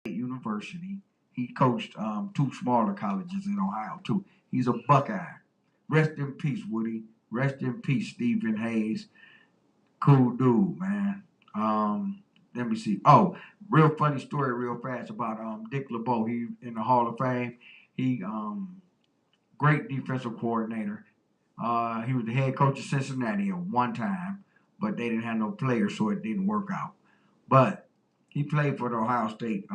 University. He coached two smaller colleges in Ohio too. He's a Buckeye. Rest in peace, Woody. Rest in peace, Stephen Hayes. Cool dude, man. Let me see. Oh, real funny story, real fast about Dick LeBeau. He in the Hall of Fame. He great defensive coordinator. He was the head coach of Cincinnati at one time, but they didn't have no players, so it didn't work out. But he played for the Ohio State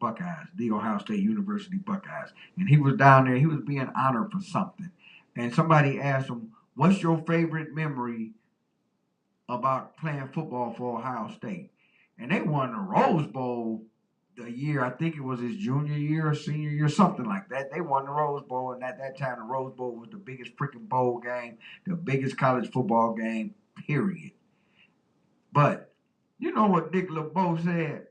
Buckeyes, the Ohio State University Buckeyes, and he was down there. He was being honored for something, and somebody asked him, "What's your favorite memory about playing football for Ohio State?" And they won the Rose Bowl the year, I think it was his junior year or senior year, something like that. They won the Rose Bowl, and at that time, the Rose Bowl was the biggest freaking bowl game, the biggest college football game, period. But you know what Dick LeBeau said?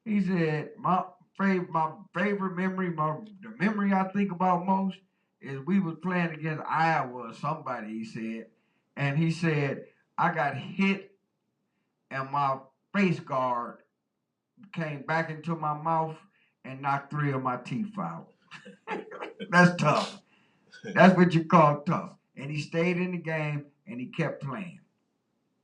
He said, my favorite memory, the memory I think about most is we was playing against Iowa or somebody, he said. And he said, I got hit and my face guard came back into my mouth and knocked three of my teeth out. That's tough. That's what you call tough. And he stayed in the game and he kept playing.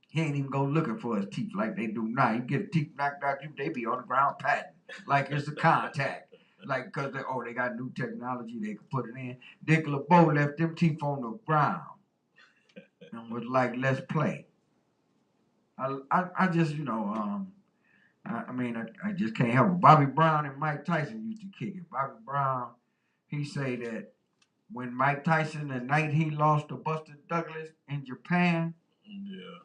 He ain't even go looking for his teeth like they do now. You get a teeth knocked out, they be on the ground patting like it's a contact. Like, because they got new technology, they can put it in. Dick LeBeau left them teeth on the ground and was like, let's play. I just, I just can't help it. Bobby Brown and Mike Tyson used to kick it. Bobby Brown, he say that when Mike Tyson, the night he lost to Buster Douglas in Japan, yeah,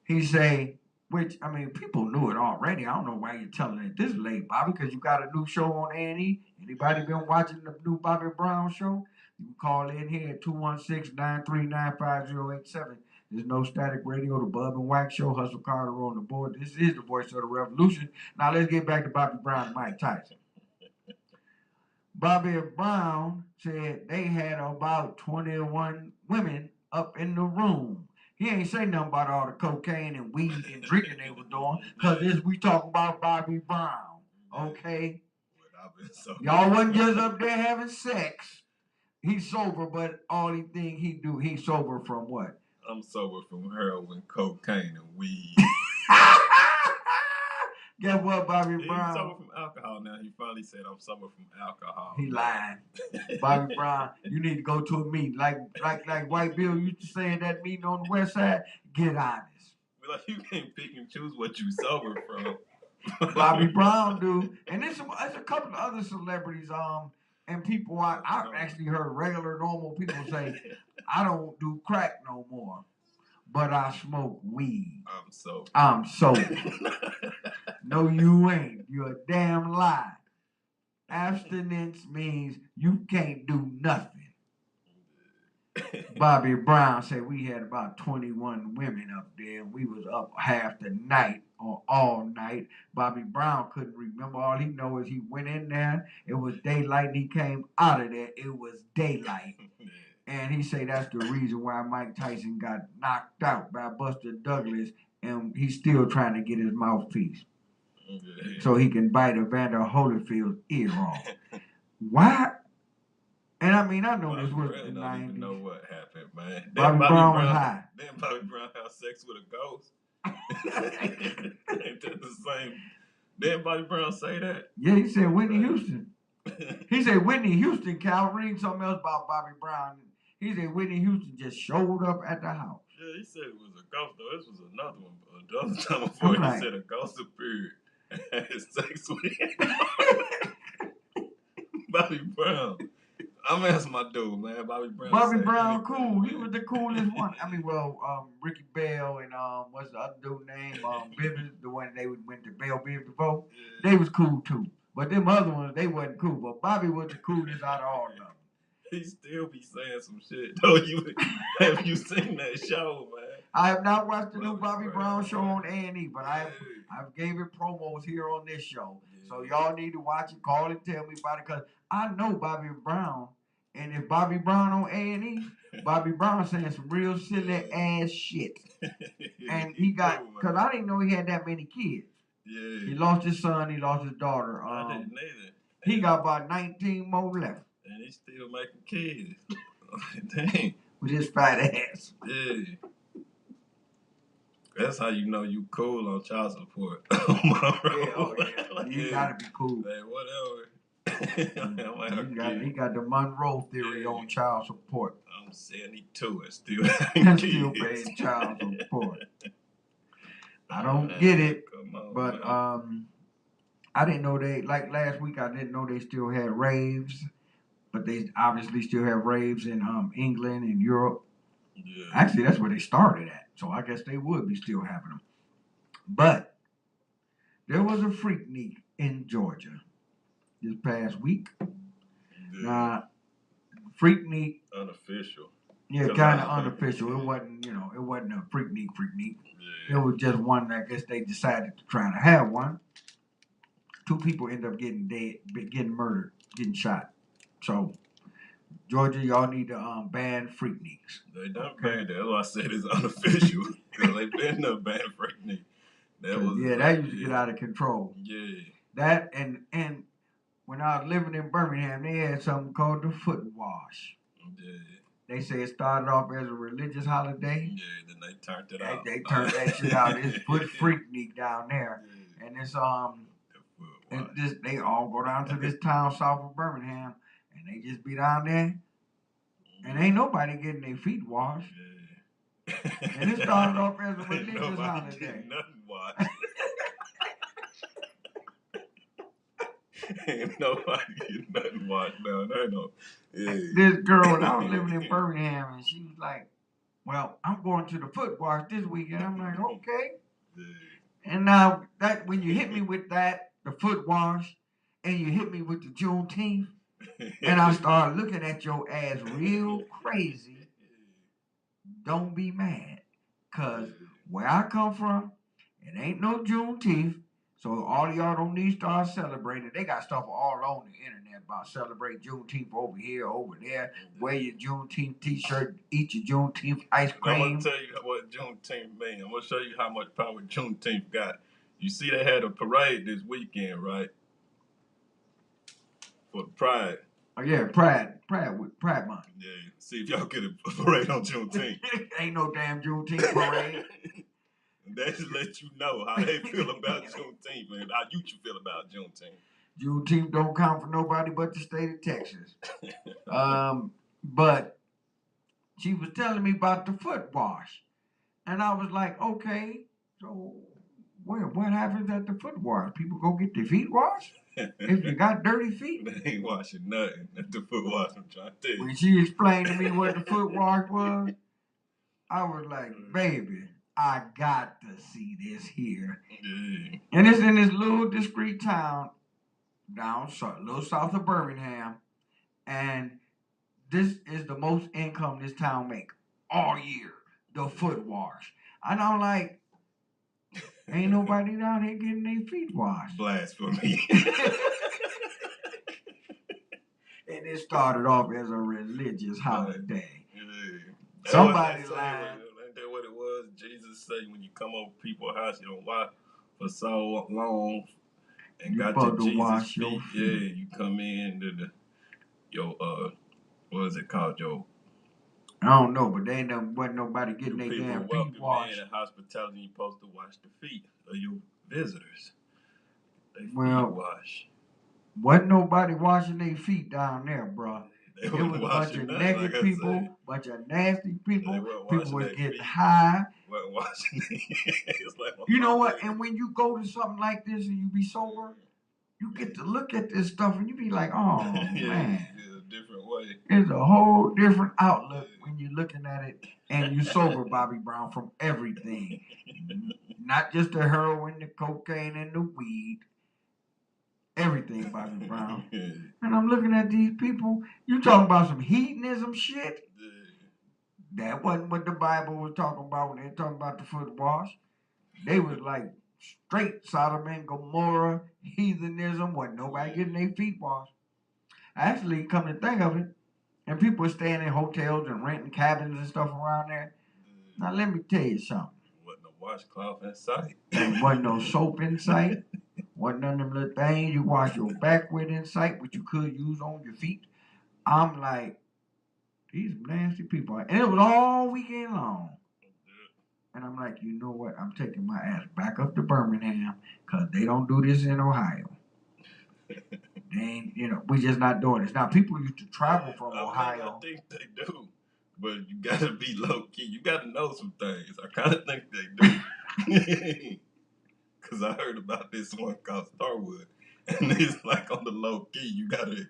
he say, which, I mean, people knew it already. I don't know why you're telling it this late, Bobby, because you got a new show on A&E. Anybody been watching the new Bobby Brown show? You can call in here at 216-939-5087. There's no static radio, the Bub and Wax show, Hustle Carter on the board. This is the voice of the revolution. Now let's get back to Bobby Brown and Mike Tyson. Bobby Brown said they had about 21 women up in the room. He ain't say nothing about all the cocaine and weed and drinking they was doing, because we talking about Bobby Brown, okay? Y'all wasn't just up there having sex. He's sober, but only thing he do, he's sober from what? I'm sober from heroin, cocaine, and weed. Guess what, Bobby Brown? He's sober from alcohol now. He finally said, I'm sober from alcohol. He lied. Bobby Brown, you need to go to a meeting. Like White Bill used to say in that meeting on the West Side, get honest. Like, you can't pick and choose what you sober from. Bobby Brown do. And there's a couple of other celebrities, and people I've actually heard regular normal people say, I don't do crack no more, but I smoke weed. I'm sober. No, you ain't. You're a damn lie. Abstinence means you can't do nothing. Bobby Brown said we had about 21 women up there, and we was up half the night or all night. Bobby Brown couldn't remember. All he know is he went in there, it was daylight, and he came out of there, it was daylight. And he said that's the reason why Mike Tyson got knocked out by Buster Douglas, and he's still trying to get his mouthpiece so he can bite Evander Holyfield's ear off. Why? And I mean, I know Bobby this was really the don't 90s. even know what happened, man. Bobby Brown was high. Didn't Bobby Brown have sex with a ghost? Ain't that the same? Didn't Bobby Brown say that? Yeah, he said Whitney Houston. He said Whitney Houston, Cal, read something else about Bobby Brown. He said Whitney Houston just showed up at the house. Yeah, he said it was a ghost, though. This was another one. Another time before he said a ghost appeared and had sex with him. Bobby Brown. I'm asking my dude, man. Bobby Brown. Bobby Brown, cool. He was the coolest one. I mean, Ricky Bell and what's the other dude name? Bivens, the one they went to Bell Biv DeVoe. Yeah. They was cool too. But them other ones, they wasn't cool. But Bobby was the coolest out of all of them. He still be saying some shit. Though have you seen that show, man? I have not watched the new Bobby Brown show on A&E, but I've gave it promos here on this show. Yeah. So y'all need to watch it. Call and tell me about it, because I know Bobby Brown. And if Bobby Brown on A&E, Bobby Brown saying some real silly ass shit. And he got, because I didn't know he had that many kids. Yeah. He lost his son. He lost his daughter. I didn't either. He got about 19 more left. And he's still making kids. Dang. With his fat ass. Yeah. That's how you know you cool on child support. You gotta be cool. Hey, whatever. He got the Monroe theory on child support. I'm 72 and still still paying child support. I don't get it, but I didn't know they, like last week, I didn't know they still had raves, but they obviously still have raves in England and Europe. Yeah. Actually, that's where they started at, so I guess they would be still having them. But there was a Freaknik in Georgia this past week. Yeah. Now, Freaknik, unofficial. Yeah, kind of unofficial. It wasn't, it wasn't a Freaknik. Yeah. It was just one that I guess they decided to try to have one. 2 people end up getting dead, getting murdered, getting shot. So, Georgia, y'all need to ban Freakniks. They done banned that. That's why I said it's unofficial. They been to ban Freaknik. That used to get out of control. Yeah. That and when I was living in Birmingham, they had something called the foot wash. Yeah. They say it started off as a religious holiday. Yeah, then they turned it out. They turned that shit out. It's foot Freaknik down there. Yeah. And it's they all go down to this town south of Birmingham and they just be down there and ain't nobody getting their feet washed. Yeah. And it started off as a religious holiday. Nothing washed. Ain't nobody getting nothing washed down there, no. Yeah. This girl, when I was living in Birmingham, and she was like, well, I'm going to the foot wash this weekend. I'm like, okay. Yeah. And now, that when you hit me with that, the foot wash, and you hit me with the Juneteenth, and I started looking at your ass real crazy, don't be mad. Because where I come from, it ain't no Juneteenth. So all of y'all don't need to start celebrating. They got stuff all on the internet about celebrate Juneteenth over here, over there. Wear your Juneteenth t-shirt, eat your Juneteenth ice cream. I'm going to tell you what Juneteenth means. I'm going to show you how much power Juneteenth got. You see they had a parade this weekend, right? For the Pride. Oh, yeah, Pride Month. Yeah, see if y'all get a parade on Juneteenth. Ain't no damn Juneteenth parade. That just let you know how they feel about Juneteenth, man. How you feel about Juneteenth. Juneteenth don't count for nobody but the state of Texas. But she was telling me about the foot wash. And I was like, okay, so what happens at the foot wash? People go get their feet washed? If you got dirty feet? They ain't washing nothing at the foot wash, I'm trying to tell you. When she explained to me what the foot wash was, I was like, baby, I got to see this here. Yeah. And it's in this little discreet town down a little south of Birmingham. And this is the most income this town make all year, the foot wash. And I'm like, ain't nobody down here getting their feet washed. Blasphemy. And it started off as a religious holiday. Yeah. Somebody lied. Ain't that what it was? Jesus said when you come over people's house, you don't wash for so long and you got your Jesus feet. Yeah, you come in to what is it called? I don't know, but they wasn't nobody getting their damn feet washed. In hospitality, you're supposed to wash the feet of your visitors. They feet wash. Wasn't nobody washing their feet down there, bro. It was a bunch of naked people, bunch of nasty people. People was getting high. Wasn't washing like you know what? And when you go to something like this and you be sober, you get to look at this stuff and you be like, oh, man. It's a different way. It's a whole different outlook when you're looking at it and you sober, Bobby Brown, from everything. Not just the heroin, the cocaine, and the weed. Everything, Bobby Brown. And I'm looking at these people. You talking about some hedonism shit? That wasn't what the Bible was talking about when they were talking about the foot wash. They was like straight Sodom and Gomorrah, heathenism, wasn't nobody getting their feet washed. Actually, come to think of it, and people are staying in hotels and renting cabins and stuff around there. Now, let me tell you something. Wasn't a washcloth in sight. And wasn't no soap in sight. Wasn't none of them little things you wash your back with in sight, which you could use on your feet. I'm like, these nasty people. And it was all weekend long. And I'm like, you know what? I'm taking my ass back up to Birmingham because they don't do this in Ohio. They ain't, we just not doing this. Now, people used to travel from Ohio. I think they do. But you got to be low key. You got to know some things. I kind of think they do. Because I heard about this one called Starwood. And it's like on the low key. You got to.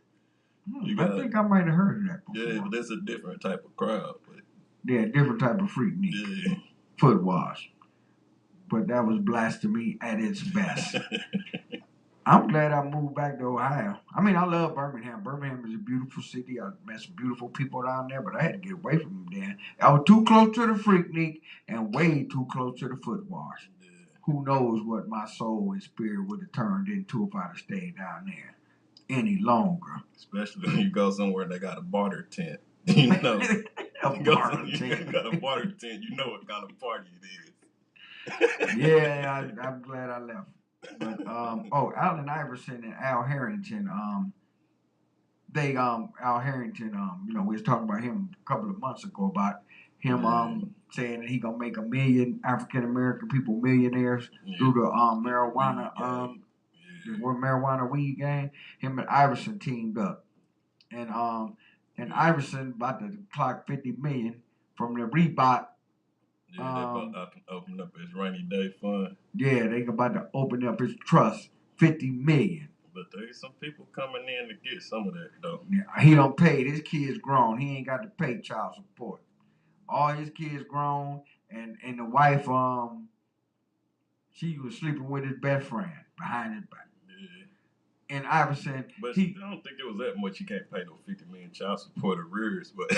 I think I might have heard of that before. Yeah, but there's a different type of crowd. But yeah, different type of freak meat. Yeah. Foot wash. But that was blasphemy at its best. I'm glad I moved back to Ohio. I mean, I love Birmingham. Birmingham is a beautiful city. I met some beautiful people down there, but I had to get away from them then. I was too close to the Freaknik and way too close to the foot wash. Yeah. Who knows what my soul and spirit would have turned into if I'd have stayed down there any longer. Especially when you go somewhere and they got a barter tent. You know, you got a barter tent. You know what kind of party it is. Yeah, I'm glad I left. But Allen Iverson and Al Harrington, Al Harrington, we was talking about him a couple of months ago about him saying that he gonna make 1 million African American people millionaires through the marijuana the marijuana weed game. Him and Iverson teamed up, and Iverson about to clock 50 million from the Reebok. Yeah, they about to open up his rainy day fund. Yeah, they about to open up his trust, 50 million. But there's some people coming in to get some of that though. Yeah, he don't pay. His kid's grown. He ain't got to pay child support. All his kids grown, and the wife she was sleeping with his best friend behind his back. Yeah. And Iverson, but I don't think it was that much. You can't pay no 50 million child support arrears, but.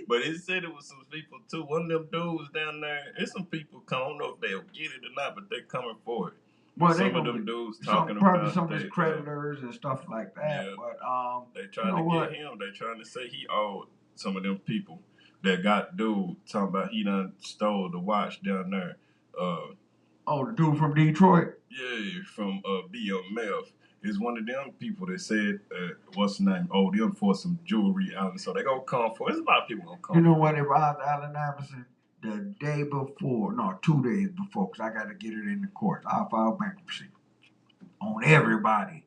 But it said it was some people too. One of them dudes down there, there's some people come. I don't know if they'll get it or not, but they're coming for it. Well, some of them dudes talking probably about some of his creditors and stuff like that. Yeah, but they trying to get him. They trying to say he owed some of them people that got dude talking about he done stole the watch down there. The dude from Detroit. Yeah, from BMF. Is one of them people that said, what's the name? Oh, them for some jewelry out, so they gonna come for. There's a lot of people gonna come. You know what? If I was Allen Iverson, the day before, no, 2 days before, because I got to get it in the court, I'll file bankruptcy on everybody.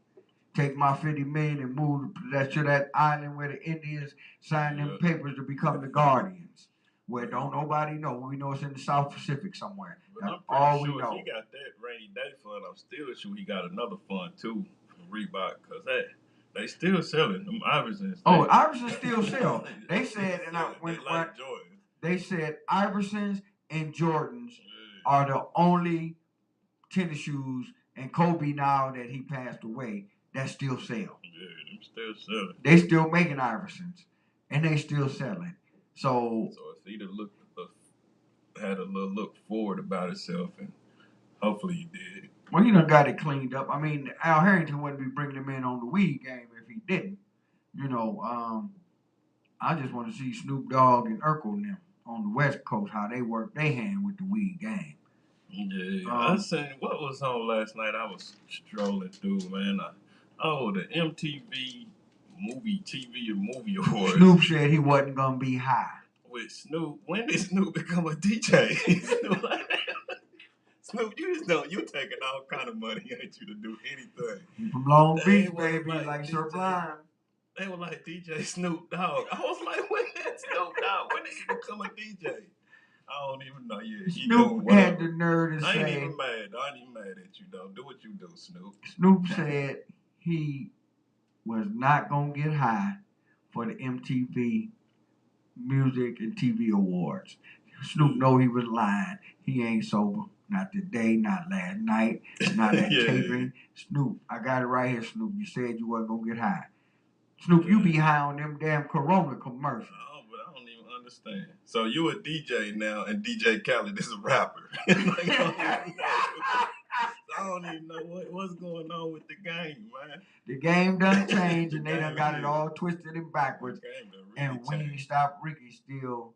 Take my 50 million and move to that island where the Indians signed them papers to become the guardians. Where don't nobody know. We know it's in the South Pacific somewhere. That's all we know. If he got that rainy day fund, I'm still sure he got another fund too from Reebok, because they still selling them Iversons. Iversons still sell. They said, and they said Iversons and Jordans are the only tennis shoes, and Kobe, now that he passed away, that still sell. Yeah, them still selling. They still making Iversons, and they still selling. So it's either had a little look forward about itself, and hopefully he did. Well, he done got it cleaned up. I mean, Al Harrington wouldn't be bringing him in on the weed game if he didn't. I just want to see Snoop Dogg and Urkel and them on the West Coast, how they work their hand with the weed game. Yeah, I seen what was on last night. I was strolling through, man. The MTV movie awards. Snoop said he wasn't gonna be high. With Snoop, when did Snoop become a DJ? Snoop, you taking all kind of money, ain't you, to do anything? He from Long Beach, baby, like Sublime. They were like DJ Snoop Dogg. I was like, when did Snoop Dogg? When did he become a DJ? I don't even know. Yeah, Snoop had the nerve to say. I ain't even mad at you, though. Do what you do, Snoop. Snoop said he was not gonna get high for the MTV Music and TV Awards. Snoop know he was lying. He ain't sober. Not today, not last night, not at taping. Snoop, I got it right here, Snoop. You said you wasn't gonna get high. Snoop, you be high on them damn Corona commercials. Oh, but I don't even understand. So you a DJ now, and DJ Khaled is a rapper. I don't even know what's going on with the game, man. The game done changed, and they done got it all twisted and backwards. And Wayne Stop Ricky still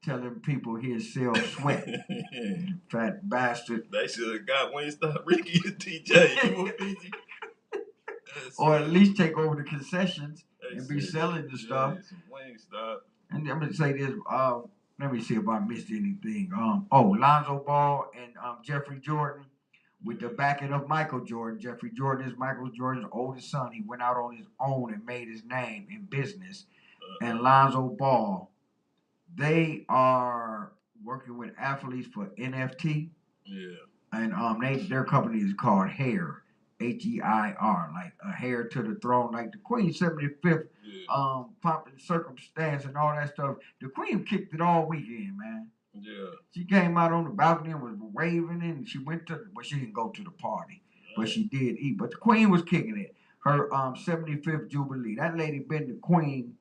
telling people he'd sell sweat. Fat bastard. They should have got Wingstop Ricky to DJ. You were busy. Or at least take over the concessions and be said, selling the stuff. Some Wingstop. And I'm gonna say this. Let me see if I missed anything. Lonzo Ball and Jeffrey Jordan, with the backing of Michael Jordan. Jeffrey Jordan is Michael Jordan's oldest son. He went out on his own and made his name in business. And Lonzo Ball, they are working with athletes for NFT. Yeah. And their company is called Hair, HEIR, like a hair to the throne, like the Queen's 75th pomp and circumstance and all that stuff. The Queen kicked it all weekend, man. Yeah. She came out on the balcony and was waving, and she went to, well, she didn't go to the party, but she did eat. But the Queen was kicking it. Her 75th Jubilee. That lady been the Queen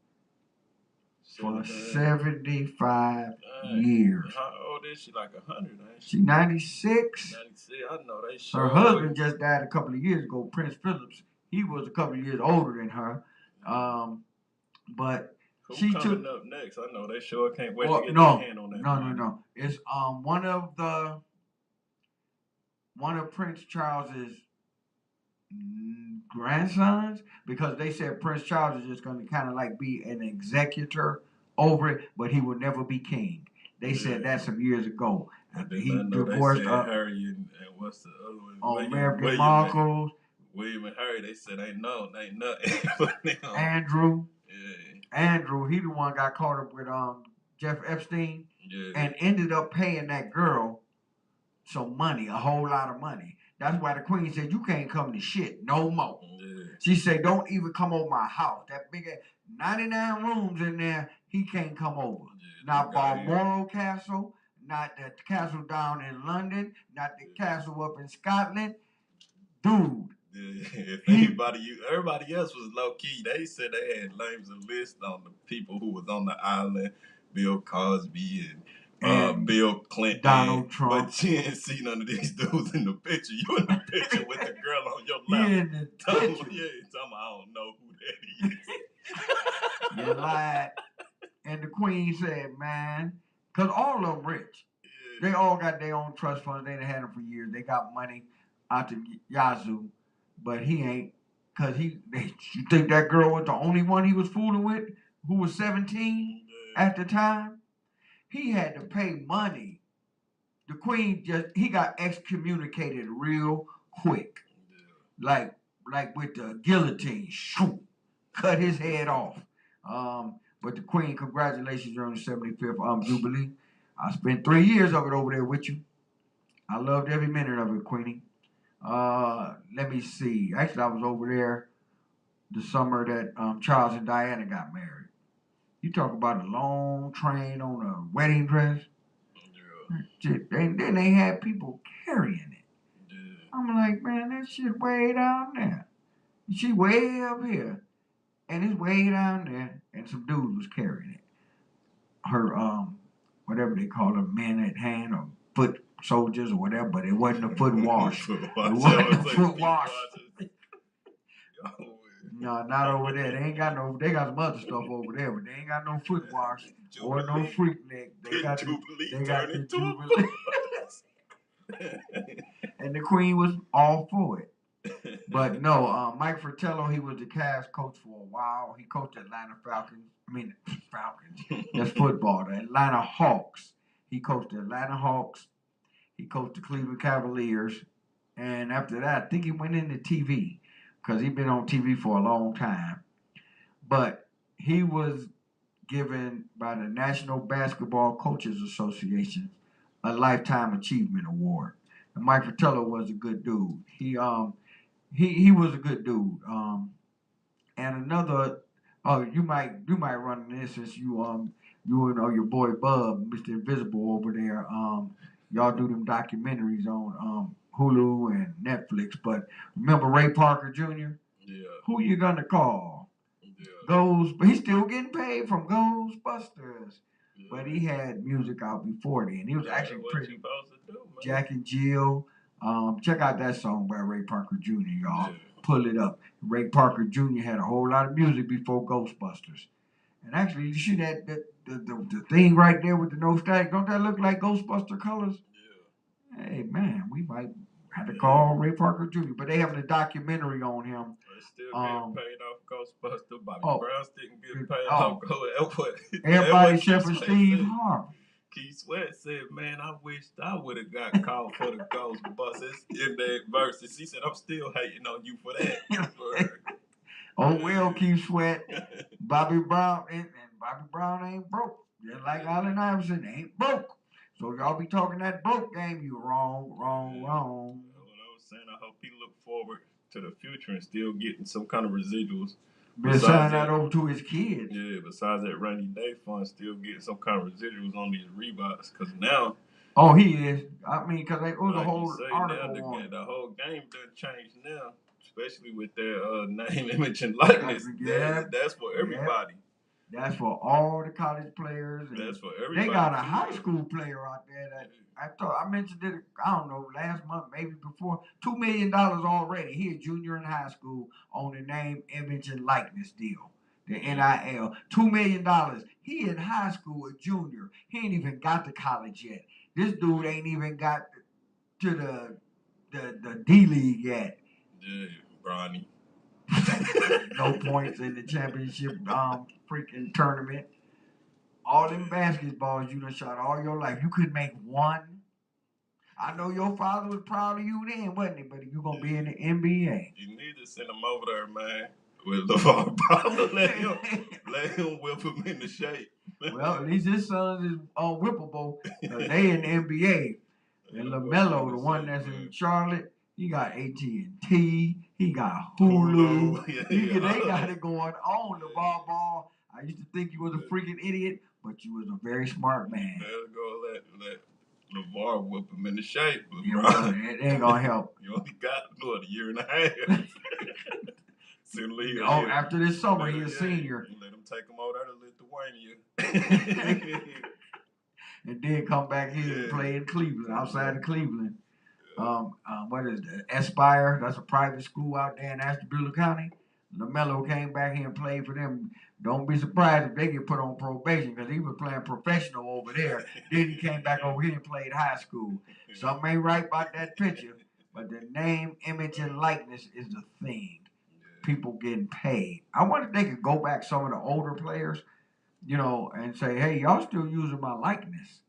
for 75 years. How old is she? Like 100, ain't she? She 96. 96. I know they Her husband just died a couple of years ago, Prince Phillips. He was a couple of years older than her. But who she coming took up next? I know they sure can't wait to get their hand on that. No. It's one of Prince Charles's grandsons, because they said Prince Charles is just going to kind of like be an executor over it, but he will never be king. They said that some years ago. He divorced Harry and what's the other one? American Markles. William and Harry. They said ain't nothing. Andrew. Yeah. Andrew, he the one got caught up with Jeff Epstein, and ended up paying that girl some money, a whole lot of money. That's why the Queen said, you can't come to shit no more. Yeah. She said, don't even come over my house. That big 99 rooms in there, he can't come over. Yeah, not Balmoral Castle, not the castle down in London, not the castle up in Scotland. Dude. Yeah, if everybody else was low key, they said they had names and list on the people who was on the island, Bill Cosby and Bill Clinton, Donald Trump. But you didn't see none of these dudes in the picture. You in the picture with the girl on your lap. Yeah, in the picture. I don't know who that is. You lied. And the Queen said, man, because all of them rich. Yeah. They all got their own trust funds. They done had them for years. They got money out the yazoo. But he ain't, because you think that girl was the only one he was fooling with, who was 17 at the time? He had to pay money. The Queen he got excommunicated real quick. Yeah. Like with the guillotine, shoot, cut his head off. But the Queen, congratulations on the 75th Jubilee. I spent 3 years of it over there with you. I loved every minute of it, Queenie. Let me see. Actually, I was over there the summer that Charles and Diana got married. You talk about a long train on a wedding dress. Yeah. And then they had people carrying it. Yeah. I'm like, man, that shit way down there. She way up here. And it's way down there. And some dude was carrying it. Her, whatever they call them, men at hand or foot soldiers or whatever, but it wasn't a foot wash. It wasn't a foot wash. No, not over there. They got some other stuff over there, but they ain't got no foot wash or no freak neck. They got the Jubilee. And the Queen was all for it. But no, Mike Fratello, he was the Cavs coach for a while. He coached Atlanta Falcons. That's football. The Atlanta Hawks. He coached the Atlanta Hawks. He coached the Cleveland Cavaliers. And after that, I think he went into TV, because he'd been on TV for a long time. But he was given by the National Basketball Coaches Association a Lifetime Achievement Award. And Mike Fratello was a good dude. He was a good dude. And another, you might run into this since you and your boy Bub, Mr. Invisible over there. Y'all do them documentaries on Hulu and Netflix. But remember Ray Parker Jr.? Yeah. Who you gonna call? Yeah. He's still getting paid from Ghostbusters. Yeah. But he had music out before then. He was actually pretty. Jack and Jill. Check out that song by Ray Parker Jr., y'all. Yeah. Pull it up. Ray Parker Jr. had a whole lot of music before Ghostbusters. And actually, you see the thing right there with the no static? Don't that look like Ghostbuster colors? Yeah. Hey man, we might have to call Ray Parker Jr. But they have a documentary on him. They still getting paid off Ghostbuster. Bobby Oh, Brown still getting paid off. everybody except for Steve Harvey. Keith Sweat said, "Man, I wished I would have got called for the Ghostbusters in that verses." He said, "I'm still hating on you for that." Oh well, Keith Sweat, Bobby Brown, and Bobby Brown ain't broke. Just like Allen Iverson ain't broke. So y'all be talking that broke game, you wrong. What I was saying, I hope he look forward to the future and still getting some kind of residuals. Been signing that over to his kids. Yeah, besides that rainy day fund, still getting some kind of residuals on these Reeboks. Because now. Oh, he is. I mean, because there was a whole article on the whole game done changed now, especially with their name, image, and likeness. That's for everybody. That's for all the college players. That's for everybody. They got a high school player out there that I thought I mentioned it. I don't know, last month, maybe before. $2 million already. He a junior in high school on the name, image, and likeness deal. The NIL. $2 million. He in high school, a junior. He ain't even got to college yet. This dude ain't even got to the D League yet. Yeah, Bronny. No points in the championship freaking tournament. All them basketballs you done shot all your life. You couldn't make one. I know your father was proud of you then, wasn't he? But you gonna be in the NBA. You need to send him over there, man. With LeVar Ball. let him whip him into shape. Well, at least his son is whippable. They in the NBA. And LaMelo, the one that's in Charlotte, he got AT&T. He got Hulu. They got it going on. LeVar Ball. I used to think you was a freaking idiot, but you was a very smart man. Let's go let LeVar whip him into shape. It ain't gonna help. You only got a year and a half. After this summer, he's a senior. Let him take him over there to Lithuania. And then come back here and play in Cleveland, outside of Cleveland. What is that? Aspire? That's a private school out there in Ashtabula County. LaMelo came back here and played for them. Don't be surprised if they get put on probation because he was playing professional over there. Then he came back over here and played high school. Something ain't right about that picture, but the name, image, and likeness is the thing. People getting paid. I wonder if they could go back some of the older players, and say, hey, y'all still using my likeness,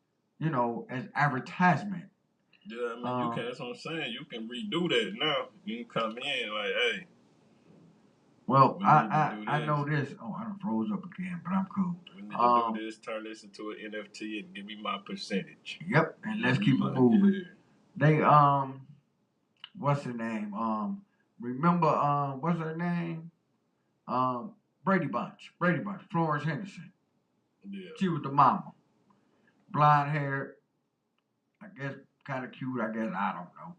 as advertisement. Yeah, I mean, you can. That's what I'm saying. You can redo that now. You can come in like, hey. Well, I know this. Oh, I done froze up again, but I'm cool. We need to do this. Turn this into an NFT and give me my percentage. Yep, and let's keep it moving. Yeah. They what's her name? Remember what's her name? Brady Bunch, Florence Henderson. Yeah. She was the mama. Blonde hair, I guess kind of cute, I guess, I don't know.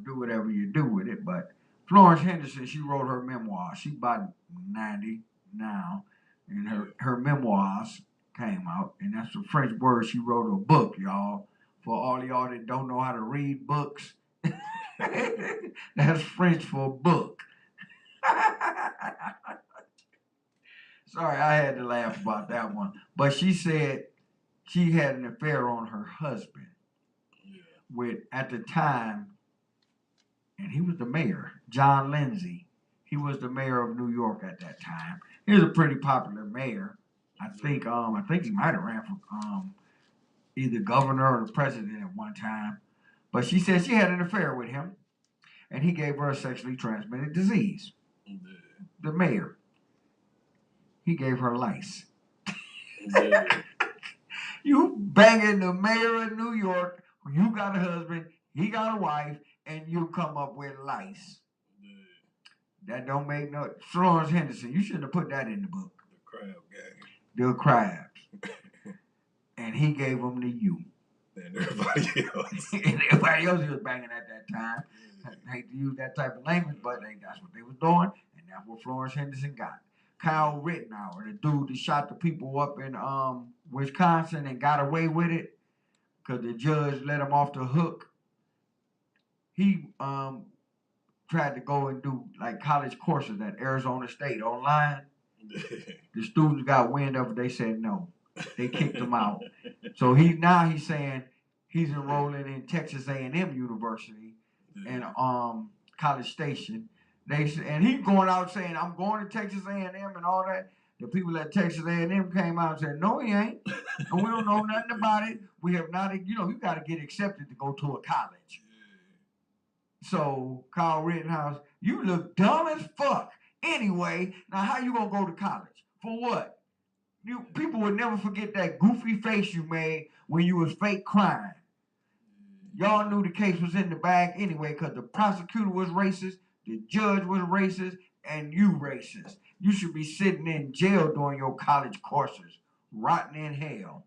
Do whatever you do with it, but Florence Henderson, she wrote her memoir. She about 90 now, and her memoirs came out, and that's the French word. She wrote a book, y'all. For all of y'all that don't know how to read books, that's French for book. Sorry, I had to laugh about that one. But she said she had an affair on her husband with, at the time, and he was the mayor, John Lindsay. He was the mayor of New York at that time. He was a pretty popular mayor. I think he might have ran for either governor or the president at one time. But she said she had an affair with him, and he gave her a sexually transmitted disease. The mayor. He gave her lice. You banging the mayor of New York, you got a husband, he got a wife, and you come up with lice. That don't make no... Florence Henderson, you shouldn't have put that in the book. The crab gang. The crabs. And he gave them to you. And everybody else. And everybody else he was banging at that time. I hate to use that type of language, but that's what they was doing, and that's what Florence Henderson got. Kyle Rittenhour, the dude that shot the people up in Wisconsin and got away with it because the judge let him off the hook. He tried to go and do like college courses at Arizona State online. The students got wind of it. They said no. They kicked him out. So he's saying he's enrolling in Texas A&M University and College Station. And he's going out saying I'm going to Texas A&M and all that. The people at Texas A&M came out and said no, he ain't. And we don't know nothing about it. We have not. You got to get accepted to go to a college. So Kyle Rittenhouse, you look dumb as fuck. Anyway, now how you gonna go to college? For what? People would never forget that goofy face you made when you was fake crying. Y'all knew the case was in the bag anyway because the prosecutor was racist, the judge was racist, and you racist. You should be sitting in jail during your college courses, rotting in hell.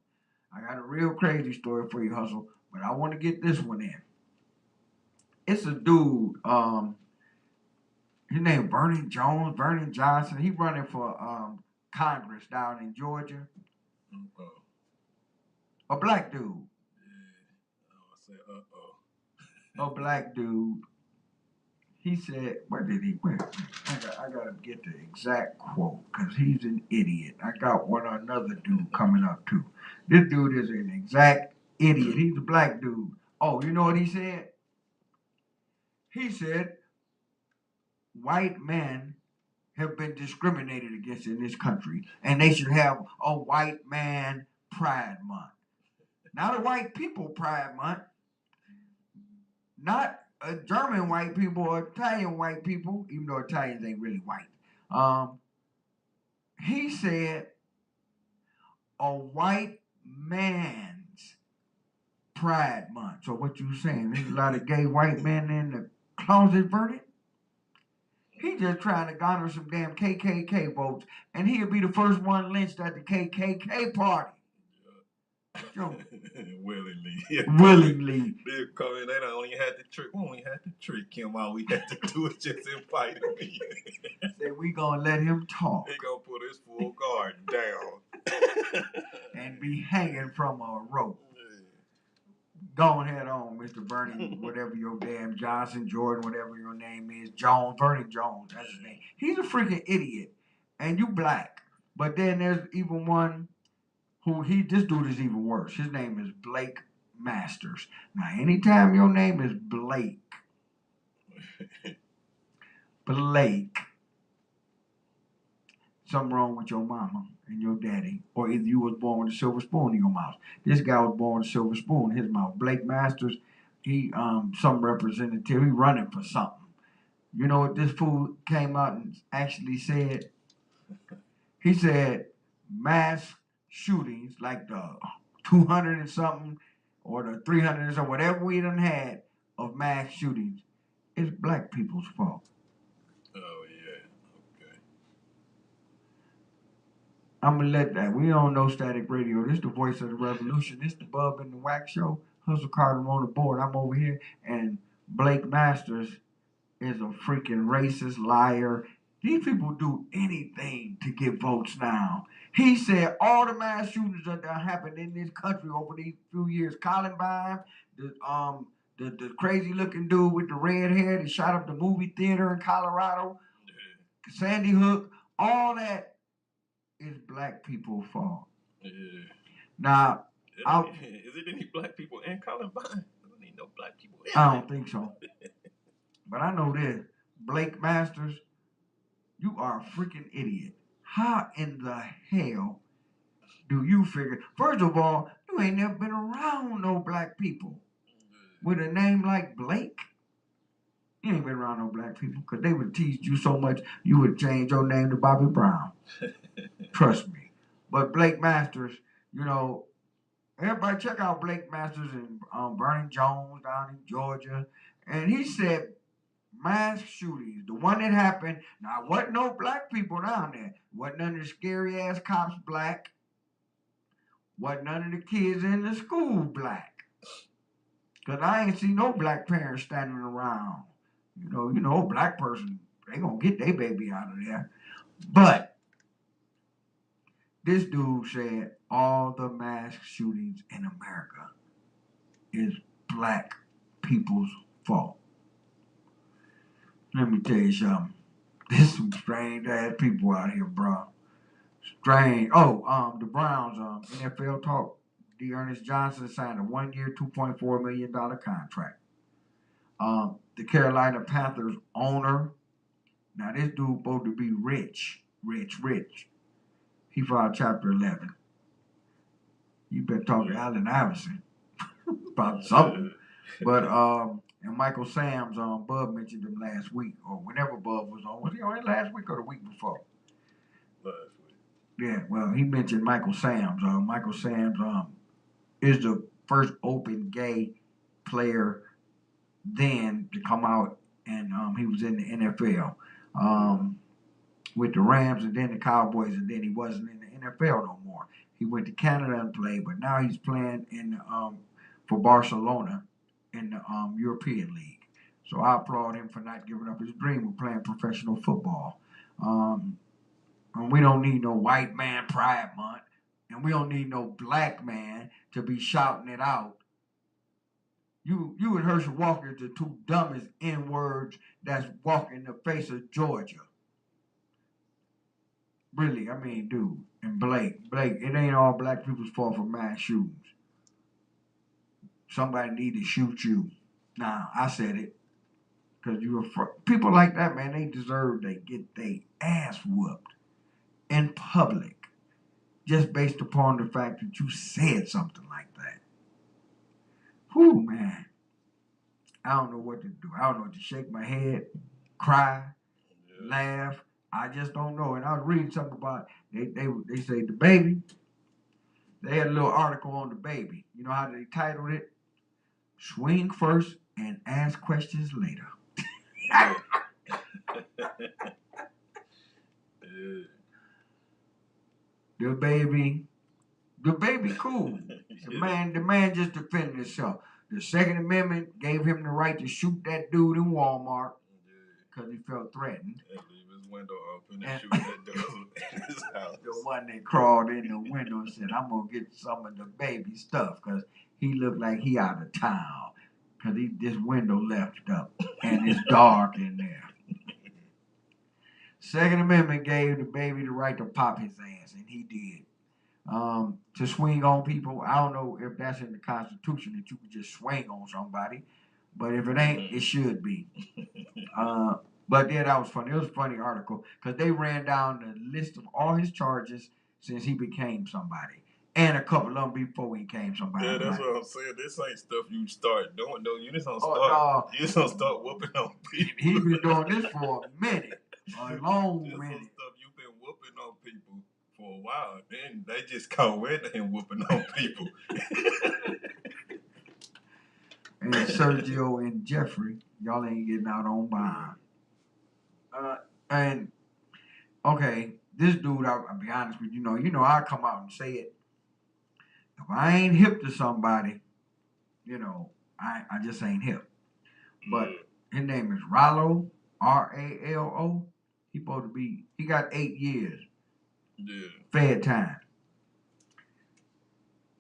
I got a real crazy story for you, Hustle, but I want to get this one in. It's a dude, his name Vernon Johnson. He running for Congress down in Georgia. A black dude. Yeah. I A black dude. He said, where? I gotta get the exact quote because he's an idiot. I got another dude coming up too. This dude is an exact idiot. He's a black dude. Oh, you know what he said? He said, white men have been discriminated against in this country, and they should have a white man pride month. Not a white people pride month. Not a German white people or Italian white people, even though Italians ain't really white. He said a white man's pride month. So what you saying? There's a lot of gay white men in the closet, Vernon? He just trying to garner some damn KKK votes, and he'll be the first one lynched at the KKK party. Willingly. Willingly. They only had to trick. We only had to trick him. All we had to do is just invite him in. Say we gonna let him talk. They gonna put his full guard down and be hanging from a rope. Go ahead on, Mr. Vernon, whatever your damn Johnson, Jordan, whatever your name is, Vernon Jones, that's his name. He's a freaking idiot, and you black. But then there's even one this dude is even worse. His name is Blake Masters. Now, anytime your name is Blake, something wrong with your mama and your daddy, or either you was born with a silver spoon in your mouth. This guy was born with a silver spoon in his mouth. Blake Masters, he some representative, he running for something. You know what this fool came out and actually said? He said mass shootings, like the 200 and something, or the 300 and something, whatever we done had of mass shootings, it's black people's fault. Oh, yeah. Okay. I'm going to let that. We don't know Static Radio. This is the voice of the revolution. This is the Bub and Wax show. Hustle Carter on the board. I'm over here. And Blake Masters is a freaking racist liar. These people do anything to get votes now. He said all the mass shootings that happened in this country over these few years, Columbine, the crazy looking dude with the red hair that shot up the movie theater in Colorado, Sandy Hook, all that is black people's fault. Yeah. Now, is it any black people in Columbine? I don't need no black people in I don't think so. But I know this. Blake Masters, you are a freaking idiot. How in the hell do you figure? First of all, you ain't never been around no black people with a name like Blake. You ain't been around no black people because they would tease you so much you would change your name to Bobby Brown. Trust me. But Blake Masters, you know, everybody check out Blake Masters and Vernon Jones down in Georgia. And he said mass shootings, the one that happened, now wasn't no black people down there. Wasn't none of the scary ass cops black. Wasn't none of the kids in the school black. Because I ain't see no black parents standing around. You know, a black person, they gonna get their baby out of there. But this dude said all the mass shootings in America is black people's fault. Let me tell you something. There's some strange ass people out here, bro. Strange. Oh, the Browns, NFL talk. Dearness Johnson signed a 1 year, $2.4 million contract. The Carolina Panthers owner. Now this dude supposed to be rich, rich, rich. He filed Chapter 11. You better talk to Allen Iverson about something. But and Michael Sam's Bub mentioned him last week or whenever Bub was on. Was he on it last week or the week before? Last week. Yeah, well, he mentioned Michael Sam's. Michael Sam's is the first open gay player then to come out, and he was in the NFL with the Rams and then the Cowboys, and then he wasn't in the NFL no more. He went to Canada and played, but now he's playing in for Barcelona in the European League. So I applaud him for not giving up his dream of playing professional football. And we don't need no white man pride month, and we don't need no black man to be shouting it out. You and Herschel Walker is the two dumbest N-words that's walking the face of Georgia. Really, I mean, dude. And Blake, it ain't all black people's fault for mass shootings. Somebody need to shoot you. Nah, I said it. Because people like that, man, they deserve to get their ass whooped in public just based upon the fact that you said something like that. Whew, man. I don't know what to do. I don't know what to shake my head, cry, laugh. I just don't know. And I was reading something about they say the baby. They had a little article on the baby. You know how they titled it? Swing first and ask questions later. The baby cool. The man just defended himself. The Second Amendment gave him the right to shoot that dude in Walmart because he felt threatened. And leave his window open and shoot that dude in his house. The one that crawled in the window and said, I'm going to get some of the baby stuff because he looked like he out of town because this window left up and it's dark in there. Second Amendment gave the baby the right to pop his ass, and he did. To swing on people, I don't know if that's in the Constitution that you could just swing on somebody, but if it ain't, it should be. But yeah, that was funny. It was a funny article because they ran down the list of all his charges since he became somebody, and a couple of them before he became somebody. Yeah, that's what I'm saying. This ain't stuff you start doing, though. You just don't start. You just don't start whooping on people. He's been doing this for a minute, a long this minute. Stuff you've been whooping on people for a while. Then they just caught wind of him whooping on people. And Sergio and Jeffrey, y'all ain't getting out on bond. And okay, this dude, I'll be honest with you. I come out and say it. If I ain't hip to somebody, I just ain't hip. But his name is Rallo, Ralo. He got 8 years. Yeah. Fair time.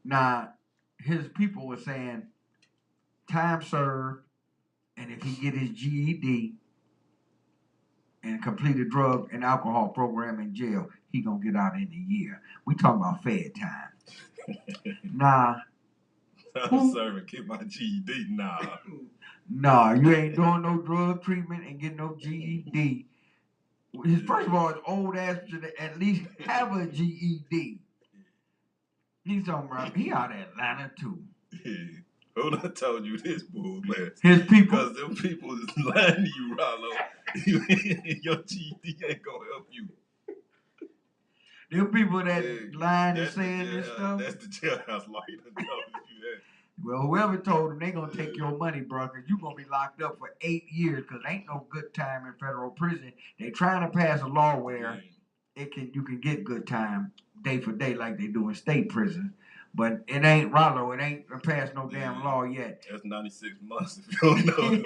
Now, his people were saying time served, and if he get his GED and complete a drug and alcohol program in jail, he gonna get out in a year. We talking about fair time. Nah. I'm serving, get my GED. Nah, you ain't doing no drug treatment and getting no GED. First of all, his old ass should at least have a GED. He's talking about he out of Atlanta too. Yeah. Who done told you this bull, man? His people. Because them people is lying to you, Rollo. Your GED ain't gonna help you. Them people that lying and saying this stuff. That's the jailhouse lawyer that told you that. Well, whoever told them they gonna take your money, bro, because you gonna be locked up for 8 years because ain't no good time in federal prison. They trying to pass a law where you can get good time day for day like they do in state prison. But it ain't Rollo. It ain't passed no damn law yet. That's 96 months if you don't know.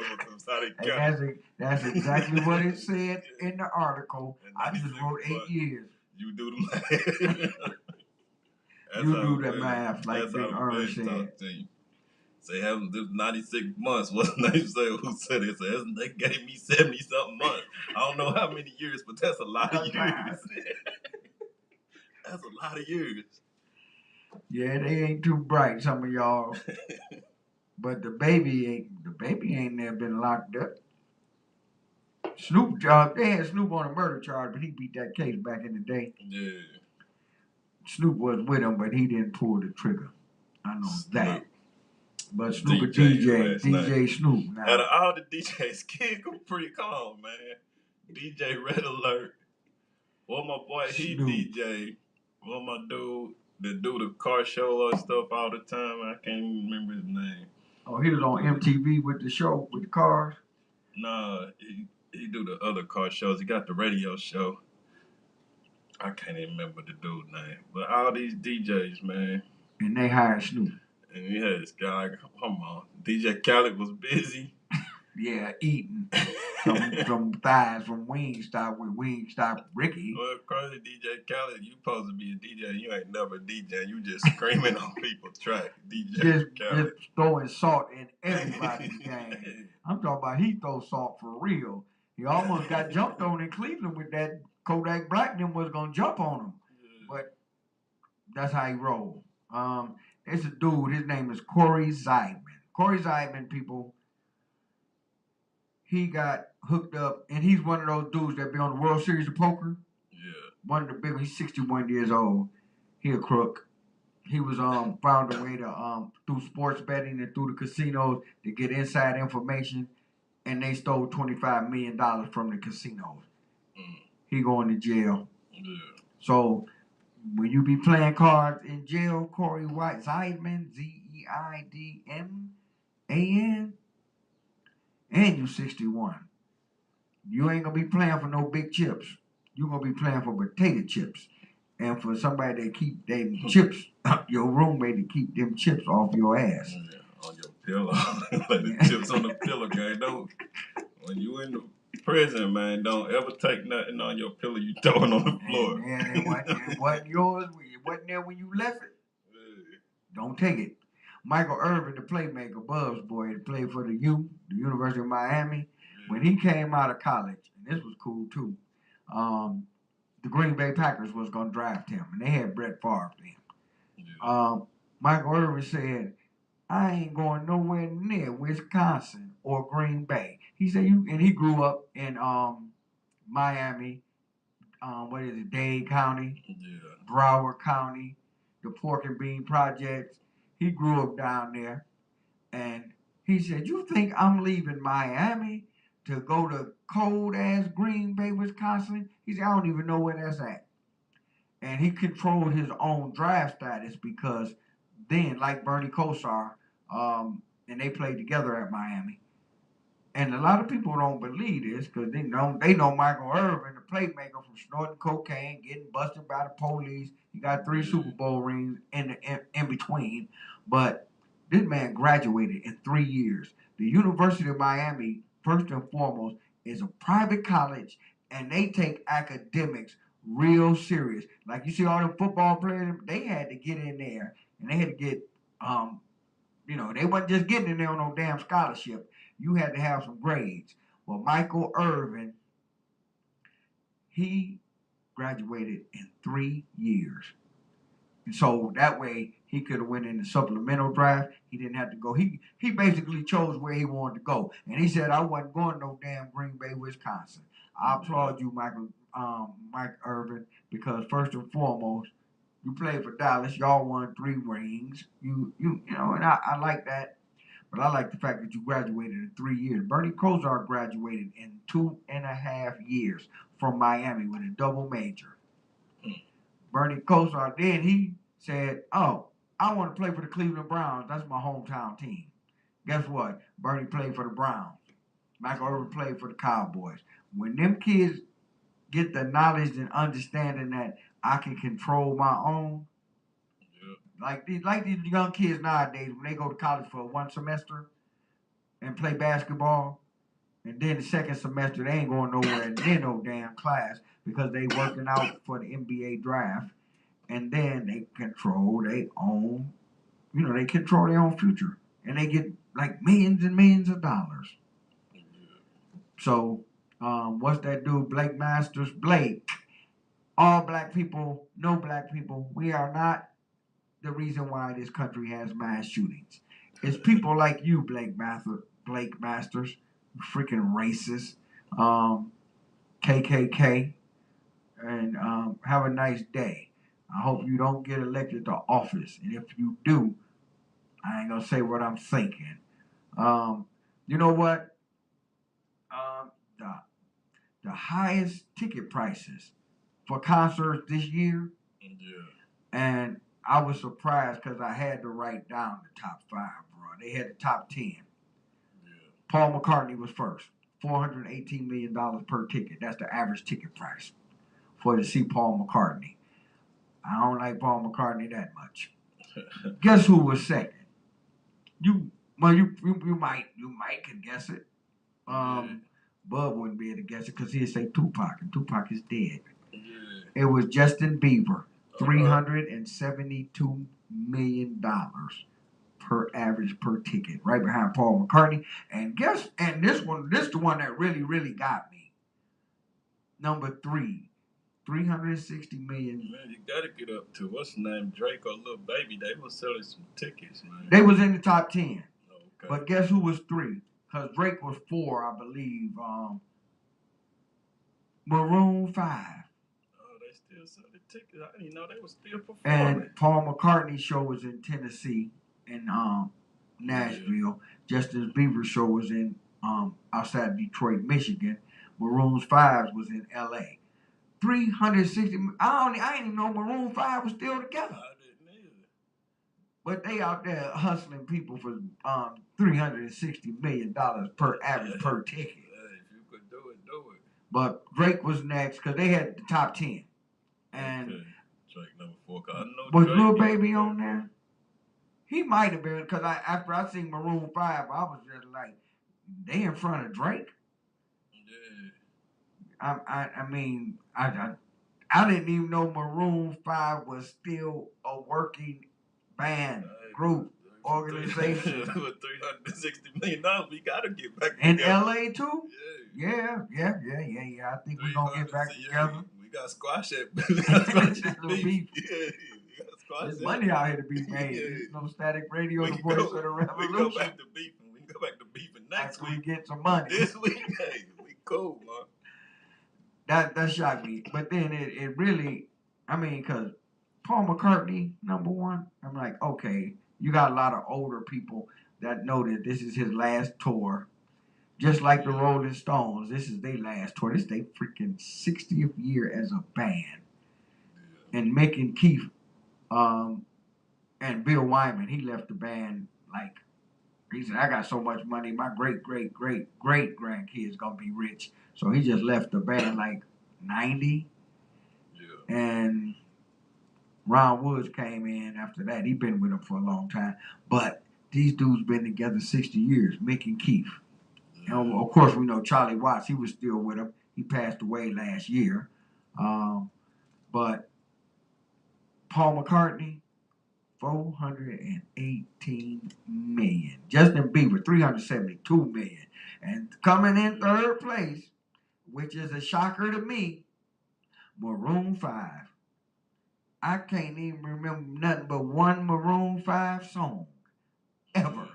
That's exactly what it said in the article. I just wrote 8 years. You do the math. You do the math like Big Earn said. Say having this 96 months. What's the name say? Who said it? They gave me 70-something months. I don't know how many years, but that's a lot of years. That's a lot of years. Yeah, they ain't too bright, some of y'all. But the baby ain't never been locked up. Snoop they had Snoop on a murder charge, but he beat that case back in the day. Yeah. Snoop was with him, but he didn't pull the trigger. I know that. But Snoop a DJ DJ Snoop now. Out of all the DJs, Kid was pretty calm, man. DJ Red Alert. Well, my boy, he Snoop. DJ. Well, my dude that do the car show or stuff all the time. I can't even remember his name. Oh, he was on MTV with the show, with the cars? Nah, he do the other car shows. He got the radio show. I can't even remember the dude's name. But all these DJs, man. And they hired Snoop. And he had this guy, come on. DJ Khaled was busy. Yeah, eating some thighs from Wingstop with Wingstop Ricky. Well, crazy DJ Khaled, you supposed to be a DJ. You ain't never a DJ. You just screaming on people's track. DJ Khaled. Just throwing salt in everybody's game. I'm talking about he throws salt for real. He almost got jumped on in Cleveland with that Kodak Black. Them was gonna jump on him, but that's how he rolled. It's a dude. His name is Corey Zeidman. Corey Zeidman, people. He got hooked up, and he's one of those dudes that be on the World Series of Poker. Yeah. One of the big. He's 61 years old. He a crook. He was found a way to through sports betting and through the casinos to get inside information, and they stole $25 million from the casinos. He going to jail. Yeah. So when you be playing cards in jail, Corey White Zeidman, Zeidman, and you 61, you ain't gonna be playing for no big chips. You gonna be playing for potato chips, and for somebody that keep them chips, your roommate to keep them chips off your ass. Yeah, on your pillow, like the chips on the pillow, guy. Don't. When you in the prison, man, don't ever take nothing on your pillow. You throw it on the floor. And it wasn't yours. It wasn't there when you left it. Yeah. Don't take it. Michael Irvin, the playmaker, Bub's boy, that played for the University of Miami. When he came out of college, and this was cool too, the Green Bay Packers was going to draft him, and they had Brett Favre then. Yeah. Michael Irvin said, I ain't going nowhere near Wisconsin or Green Bay. He said, and he grew up in Miami, Dade County, Broward County, the Pork and Bean Projects. He grew up down there, and he said, you think I'm leaving Miami to go to cold-ass Green Bay, Wisconsin? He said, I don't even know where that's at. And he controlled his own draft status because then, like Bernie Kosar, and they played together at Miami. And a lot of people don't believe this because they know Michael Irvin, the playmaker, from snorting cocaine, getting busted by the police. He got 3 Super Bowl rings in between. But this man graduated in 3 years. The University of Miami, first and foremost, is a private college, and they take academics real serious. Like you see all them football players, they had to get in there, and they had to get, they wasn't just getting in there on no damn scholarship. You had to have some grades. Well, Michael Irvin, he graduated in 3 years. And so that way he could have went in the supplemental draft. He didn't have to go. He basically chose where he wanted to go. And he said, I wasn't going to no damn Green Bay, Wisconsin. I applaud you, Mike Irvin, because first and foremost, you played for Dallas. Y'all won 3 rings. And I like that. But I like the fact that you graduated in 3 years. Bernie Kosar graduated in 2.5 years from Miami with a double major. Bernie Kosar, then he said, oh, I want to play for the Cleveland Browns. That's my hometown team. Guess what? Bernie played for the Browns. Michael Irvin played for the Cowboys. When them kids get the knowledge and understanding that I can control my own, like these young kids nowadays, when they go to college for 1 semester and play basketball, and then the second semester they ain't going nowhere near no damn class because they working out for the NBA draft, and then they control their own, they control their own future, and they get like millions and millions of dollars. So, what's that dude, Blake Masters? Blake, all black people, no black people, we are not the reason why this country has mass shootings. It's people like you, Blake Masters, freaking racist, um, KKK, and have a nice day. I hope you don't get elected to office, and if you do, I ain't gonna say what I'm thinking. You know what? Um, the the highest ticket prices for concerts this year, Yeah. and I was surprised because I had to write down the top five, bro. They had the top 10. Yeah. Paul McCartney was first, $418 million per ticket. That's the average ticket price for to see Paul McCartney. I don't like Paul McCartney that much. Guess who was second? You well, you might can guess it. Bub wouldn't be able to guess it because he'd say Tupac, and Tupac is dead. Yeah. It was Justin Bieber, $372 million per average per ticket, right behind Paul McCartney. And this the one that really got me. Number three, 360 million. Man, you gotta get up to what's the name, Drake or Lil Baby. They was selling some tickets, man. They was in the top 10. Okay. But guess who was three? Because Drake was four, I believe. Maroon 5. Oh, they still selling tickets. I didn't know they was still performing. And Paul McCartney's show was in Tennessee, in Nashville. Yeah. Justin Bieber's show was in outside Detroit, Michigan. Maroon 5 was in L.A. 360. I didn't even know Maroon 5 was still together. I didn't either. But they out there hustling people for $360 million per average per ticket. Hey, if you could do it, do it. But Drake was next because they had the top 10. And okay. Drake number 4. I know was Lil Baby on there? He might have been because after I seen Maroon 5, I was just like, they in front of Drake. Yeah. I mean, I didn't even know Maroon 5 was still a working band, group, organization. With $360 million, we gotta get back in together. LA too. Yeah. I think we're gonna get back together. We got squash it. Beef. There's money out here to be made. There's no Static Radio, the voice of the revolution. We go back to beefing. We can go back to beefing next week. We get some money. This week, hey, we cool, man. That shocked me. But then it really, I mean, because Paul McCartney, number one, I'm like, okay, you got a lot of older people that know that this is his last tour. Just like the Rolling Stones, this is their last tour. This is their freaking 60th year as a band. And Mick and Keith and Bill Wyman, he left the band like, he said, I got so much money, my great grandkids gonna be rich. So he just left the band like 90. Yeah. And Ron Woods came in after that. He been with them for a long time. But these dudes been together 60 years, Mick and Keith. And of course, we know Charlie Watts, he was still with him. He passed away last year. But Paul McCartney, 418 million. Justin Bieber, 372 million. And coming in third place, which is a shocker to me, Maroon 5. I can't even remember nothing but one Maroon 5 song ever.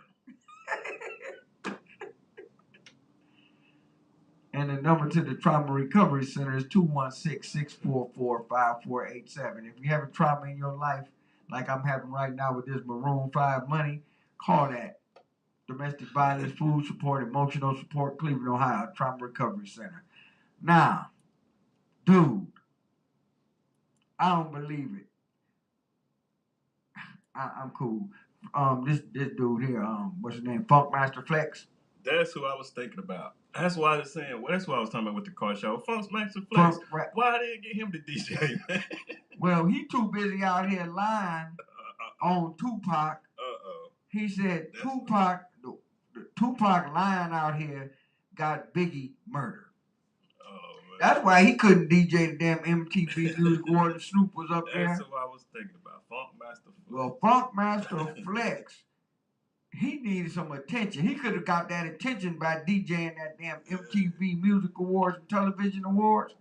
And the number to the Trauma Recovery Center is 216-644-5487. If you have a trauma in your life, like I'm having right now with this Maroon 5 money, call that. Domestic Violence, Food Support, Emotional Support, Cleveland, Ohio, Trauma Recovery Center. Now, dude, I don't believe it. I'm cool. This dude here, what's his name? Funkmaster Flex. That's who I was thinking about. That's why I was saying. Well, that's what I was talking about with the car show. Funkmaster Flex. Why didn't get him to DJ, man? Well, he too busy out here lying on Tupac. He said Tupac lying out here got Biggie murdered. That's why he couldn't DJ the damn MTV Music Awards and Snoop was up there. That's what I was thinking about. Funkmaster Flex. Well, Funkmaster Flex, he needed some attention. He could have got that attention by DJing that damn MTV Music Awards and Television Awards.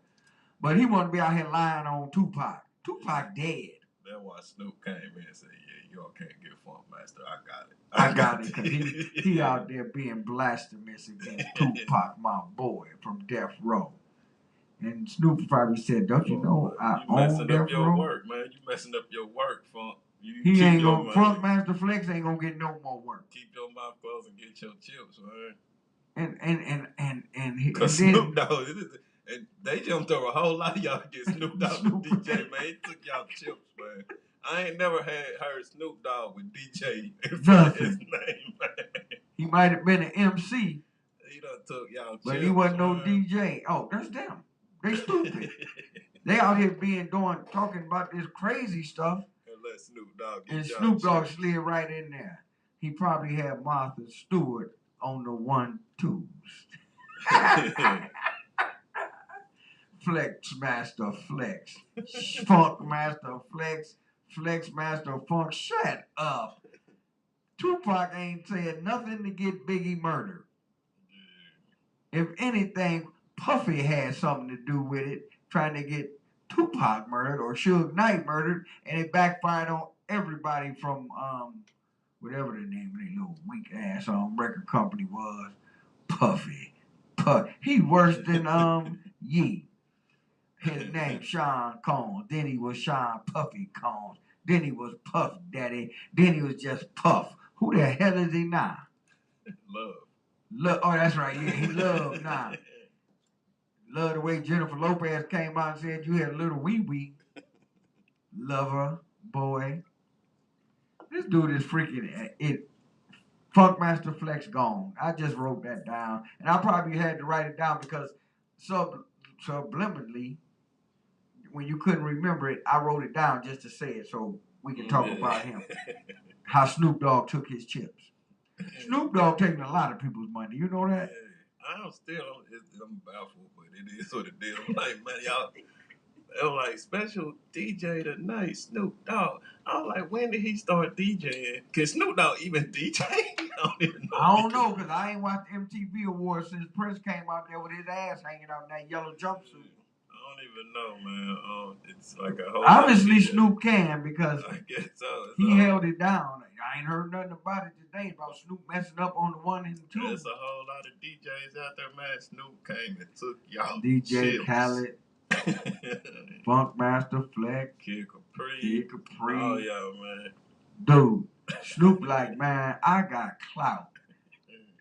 But he want to be out here lying on Tupac. Tupac dead. That's why Snoop came in and said, "Yeah, y'all can't get Funk Master. I got it. I got it because he out there being blasphemous against Tupac, my boy from Death Row." And Snoop probably said, "Don't you know I own Death Row?" Work, man. You messing up your work, Funk. He ain't gonna Funk Master Flex ain't gonna get no more work. Keep your mouth closed and get your chips, man. And Snoop Dogg, and they jumped over a whole lot of y'all to get Snoop Dogg with DJ, man. He took y'all chips, man. I ain't never heard Snoop Dogg with DJ in front of his name, man. He might have been an MC. He done took y'all chips, but he wasn't no DJ. Oh, that's them. They stupid. They out here talking about this crazy stuff. And let Snoop Dogg get and Snoop Dogg slid right in there. He probably had Martha Stewart on the 1-2s. Flex Master Flex. Funk Master Flex. Flex Master Funk. Shut up. Tupac ain't said nothing to get Biggie murdered. If anything, Puffy had something to do with it, trying to get Tupac murdered or Suge Knight murdered, and it backfired on everybody from whatever the name of their little weak ass record company was. Puffy. He worse than Yee. His name Sean Combs. Then he was Sean Puffy Combs. Then he was Puff Daddy. Then he was just Puff. Who the hell is he now? Love. Oh, that's right. Yeah, he Love now. Love the way Jennifer Lopez came out and said you had a little wee. Lover, boy. This dude is freaking it. Funk Master Flex gone. I just wrote that down. And I probably had to write it down because subliminally, when you couldn't remember it, I wrote it down just to say it so we can talk about him. How Snoop Dogg took his chips. Snoop Dogg taking a lot of people's money. You know that? I'm baffled, but it is what it is. I'm like, man, y'all, they were like, special DJ tonight, Snoop Dogg. I was like, when did he start DJing? Can Snoop Dogg even DJ? I don't know, because I ain't watched MTV Awards since Prince came out there with his ass hanging out in that yellow jumpsuit. I don't even know, man. It's like a whole. Obviously, Snoop can because I guess so. He held it down. I ain't heard nothing about it today about Snoop messing up on the 1 and 2. There's a whole lot of DJs out there, man. Snoop came and took y'all DJ chips. Khaled, Funk Master Flex, Kid Capri. Oh, yeah, man. Dude, Snoop like, man, I got clout.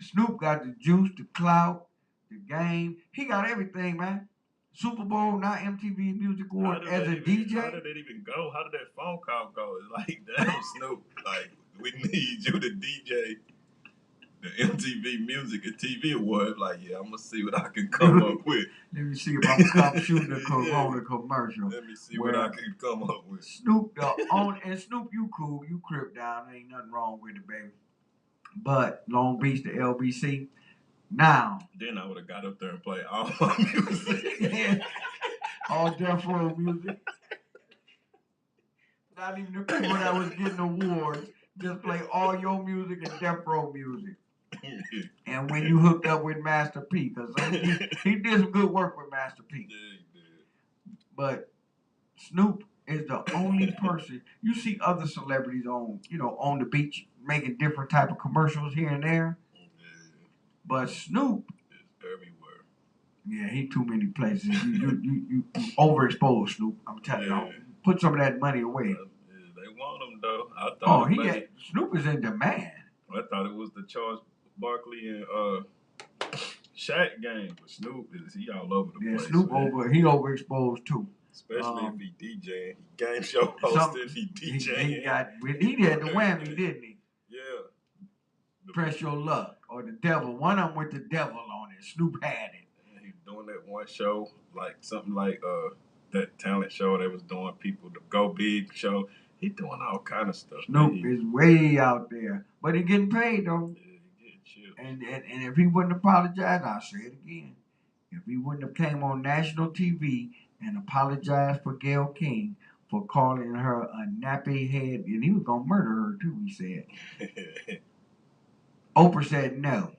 Snoop got the juice, the clout, the game. He got everything, man. Super Bowl, not MTV Music Awards as a DJ. How did it even go? How did that phone call go? It's like, damn, Snoop, like, we need you to DJ the MTV Music and TV Awards. Like, yeah, I'm going to see what I can come up with. Let me see if I can come shooting a Corona commercial. Let me see what I can come up with. Snoop, and Snoop, you cool. You crip down. Ain't nothing wrong with it, baby. But Long Beach to LBC. Now. Then I would have got up there and played all my music. All Death Row music. Not even the people that was getting awards. Just play all your music and Death Row music. And when you hooked up with Master P, because he did some good work with Master P. Yeah, he did. But Snoop is the only person. You see other celebrities on the beach making different type of commercials here and there. But Snoop is everywhere. Yeah, he too many places. You overexposed, Snoop. I'm telling you, put some of that money away. They want him though. I thought. Snoop is in demand. I thought it was the Charles Barkley and Shaq game, but Snoop he all over the place. Snoop he overexposed too. Especially if he DJing, he game show hosting, he DJing. He had the whammy, didn't he? Yeah. Press Your Luck or the Devil. One of them with the devil on it. Snoop had it. He was doing that one show, like something like that talent show they was doing, people the Go Big show. He doing all kind of stuff. Snoop is way out there, but he getting paid though. Yeah, he getting chill. And if he wouldn't apologize, I'll say it again. If he wouldn't have came on national TV and apologized for Gayle King for calling her a nappy head, and he was gonna murder her too, he said. Oprah said no.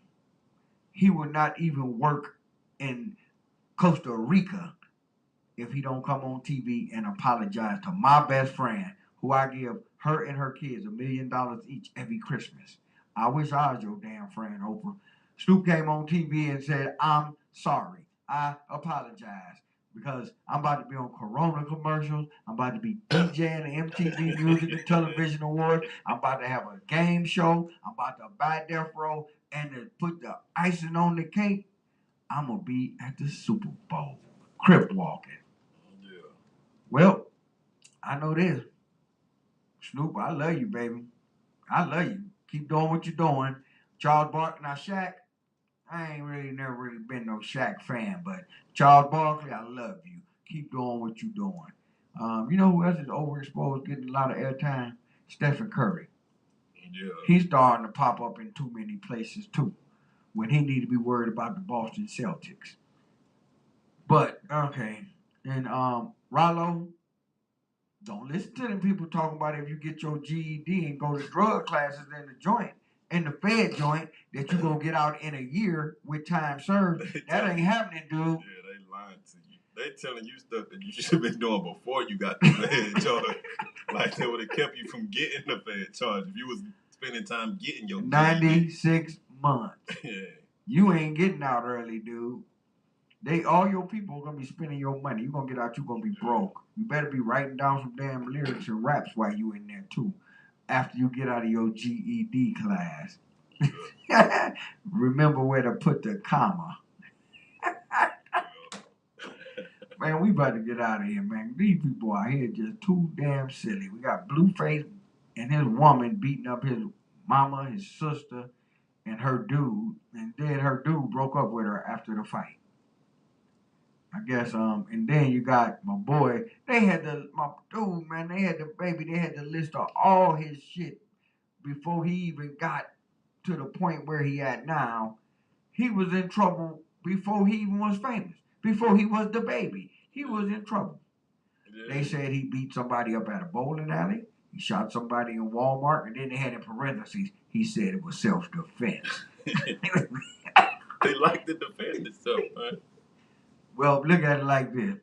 He would not even work in Costa Rica if he don't come on TV and apologize to my best friend, who I give her and her kids $1 million each every Christmas. I wish I was your damn friend, Oprah. Snoop came on TV and said, I'm sorry. I apologize. Because I'm about to be on Corona commercials. I'm about to be DJing the MTV Music and Television Awards. I'm about to have a game show. I'm about to buy Death Row. And to put the icing on the cake, I'm going to be at the Super Bowl. Crip walking. Yeah. Well, I know this. Snoop, I love you, baby. I love you. Keep doing what you're doing. Charles Barkley, now Shaq, I ain't never really been no Shaq fan, but Charles Barkley, I love you. Keep doing what you're doing. You know who else is overexposed, getting a lot of airtime? Stephen Curry. Yeah. He's starting to pop up in too many places too, when he need to be worried about the Boston Celtics. But okay, and Rollo, don't listen to them people talking about if you get your GED and go to drug classes in the joint, in the Fed joint, that you're going to get out in a year with time served. That ain't happening, dude. Yeah, they lying to you. They telling you stuff that you should have been doing before you got the Fed charge. Like they would have kept you from getting the Fed charge if you was spending time getting your 96 months. Yeah. You ain't getting out early, dude. All your people are gonna be spending your money. You're gonna get out, you're gonna be broke. You better be writing down some damn lyrics and raps while you in there too. After you get out of your GED class. Remember where to put the comma. Man, we about to get out of here, man. These people out here just too damn silly. We got Blueface and his woman beating up his mama, his sister, and her dude. And then her dude broke up with her after the fight. I guess, and then you got my boy. They had my dude, man. They had the list of all his shit before he even got to the point where he at now. He was in trouble before he even was famous. Before he was the baby, he was in trouble. Yeah. They said he beat somebody up at a bowling alley. He shot somebody in Walmart, and then they had in parentheses, he said it was self-defense. They like to defend itself, man. Well, look at it like this.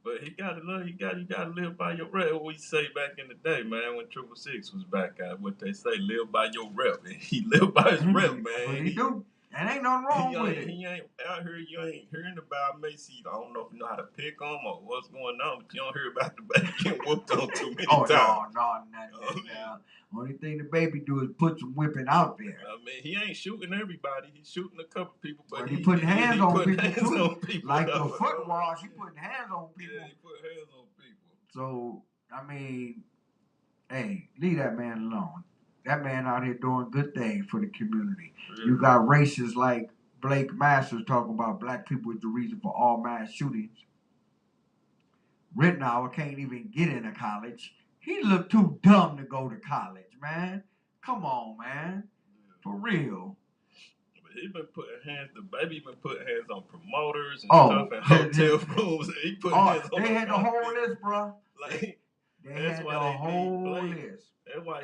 But he gotta live by your rep. What we say back in the day, man, when 666 was back out, what they say, live by your rep. And he lived by his rep, man. But he do. And ain't nothing wrong with it. He ain't out here, you ain't hearing about Macy. I don't know if you know how to pick them or what's going on, but you don't hear about the baby getting whooped on too many times. No. Only thing the baby do is put some whipping out there. I mean, he ain't shooting everybody. He's shooting a couple people, but he putting hands on people too. Like the foot wash, he putting hands on people. Yeah, he put hands on people. So, I mean, hey, leave that man alone. That man out here doing good things for the community. Yeah. You got racists like Blake Masters talking about black people is the reason for all mass shootings. Rittenhour can't even get into college. He looked too dumb to go to college, man. Come on, man. For real. He been putting hands, the baby been putting hands on promoters and stuff in hotel rooms. He put hands on they had the whole list, bro. Like, that's why the whole list. That's why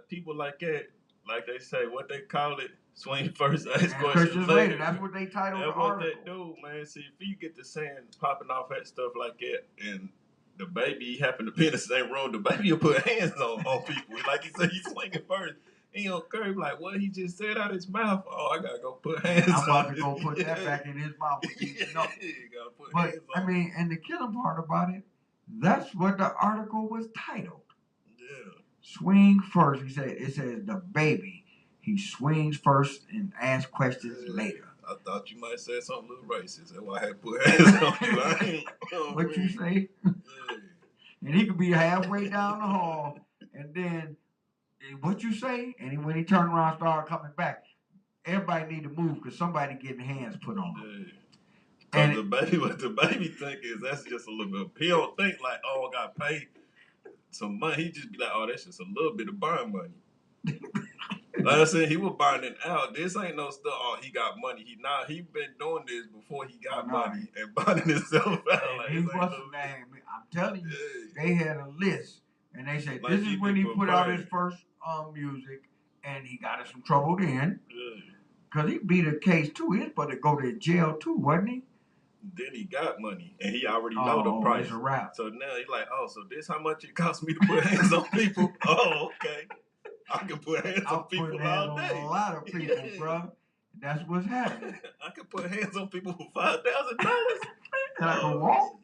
people like that, like they say, what they call it, swing first, ask questions later. That's what they titled the article. That's what they do, man. See, if you get the saying popping off that stuff like that, and the baby happened to be in the same room, the baby will put hands on people. Like he said, he's swinging first. He on curve like what he just said out his mouth. Oh, I gotta go put hands on. I'm about to go put that back in his mouth. But I mean, and the killing part about it, that's what the article was titled. Yeah. Swing first. It says the baby. He swings first and asks questions later. I thought you might say something a little racist. That's why I had to put hands on you. What you say? Yeah. And he could be halfway down the hall, and then what you say? And when he turned around, started coming back. Everybody need to move because somebody getting hands put on them. Yeah. And what the baby think is that's just a little bit. He don't think like, oh, I got paid some money. He just be like, oh, that's just a little bit of bond money. Like I said, he was bonding out. This ain't no stuff. Oh, he got money. He been doing this before he got money and bonding himself out. Like, he was name. I'm telling you, they had a list, and they said like this is when he put out his first music, and he got in some trouble then, because he beat a case too. He was supposed to go to jail too, wasn't he? then he got money, and he already know the price. It's a wrap. So now he's like, oh, so this how much it cost me to put hands on people? Oh, okay. I can put hands on people all day. On a lot of people, bro. That's what's happening. I can put hands on people for $5,000. And I can walk.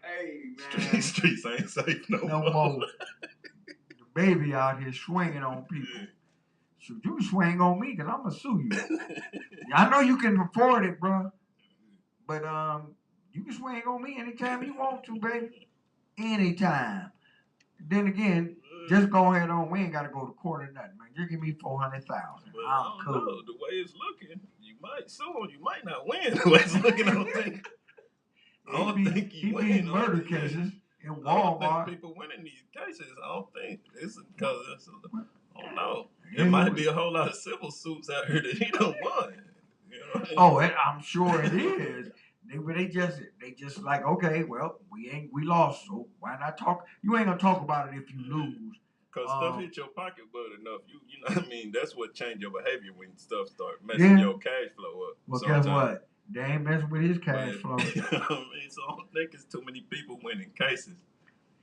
Hey, man. Streets ain't safe no more. The baby out here swinging on people. Should you swing on me? Because I'm going to sue you. I know you can afford it, bro. But you can swing on me anytime you want to, baby. Anytime. Then again, just go ahead on. We ain't got to go to court or nothing, man. Just give me $400,000. I'm cool. Know. The way it's looking, you might sue. You might not win. The way it's looking, I don't think you win. He beat murder cases in Walmart. I don't think people winning these cases. I don't think it's because I don't know. There might be a whole lot of civil suits out here that he don't won. You know what I mean? I'm sure it is. They just like, okay, well, we lost, so why not talk? You ain't gonna talk about it if you lose. Cause stuff hit your pocketbook enough, you know what I mean. That's what change your behavior when stuff start messing your cash flow up. Well, guess what? They ain't messing with his cash flow. You know what I mean? So I don't think it's too many people winning cases.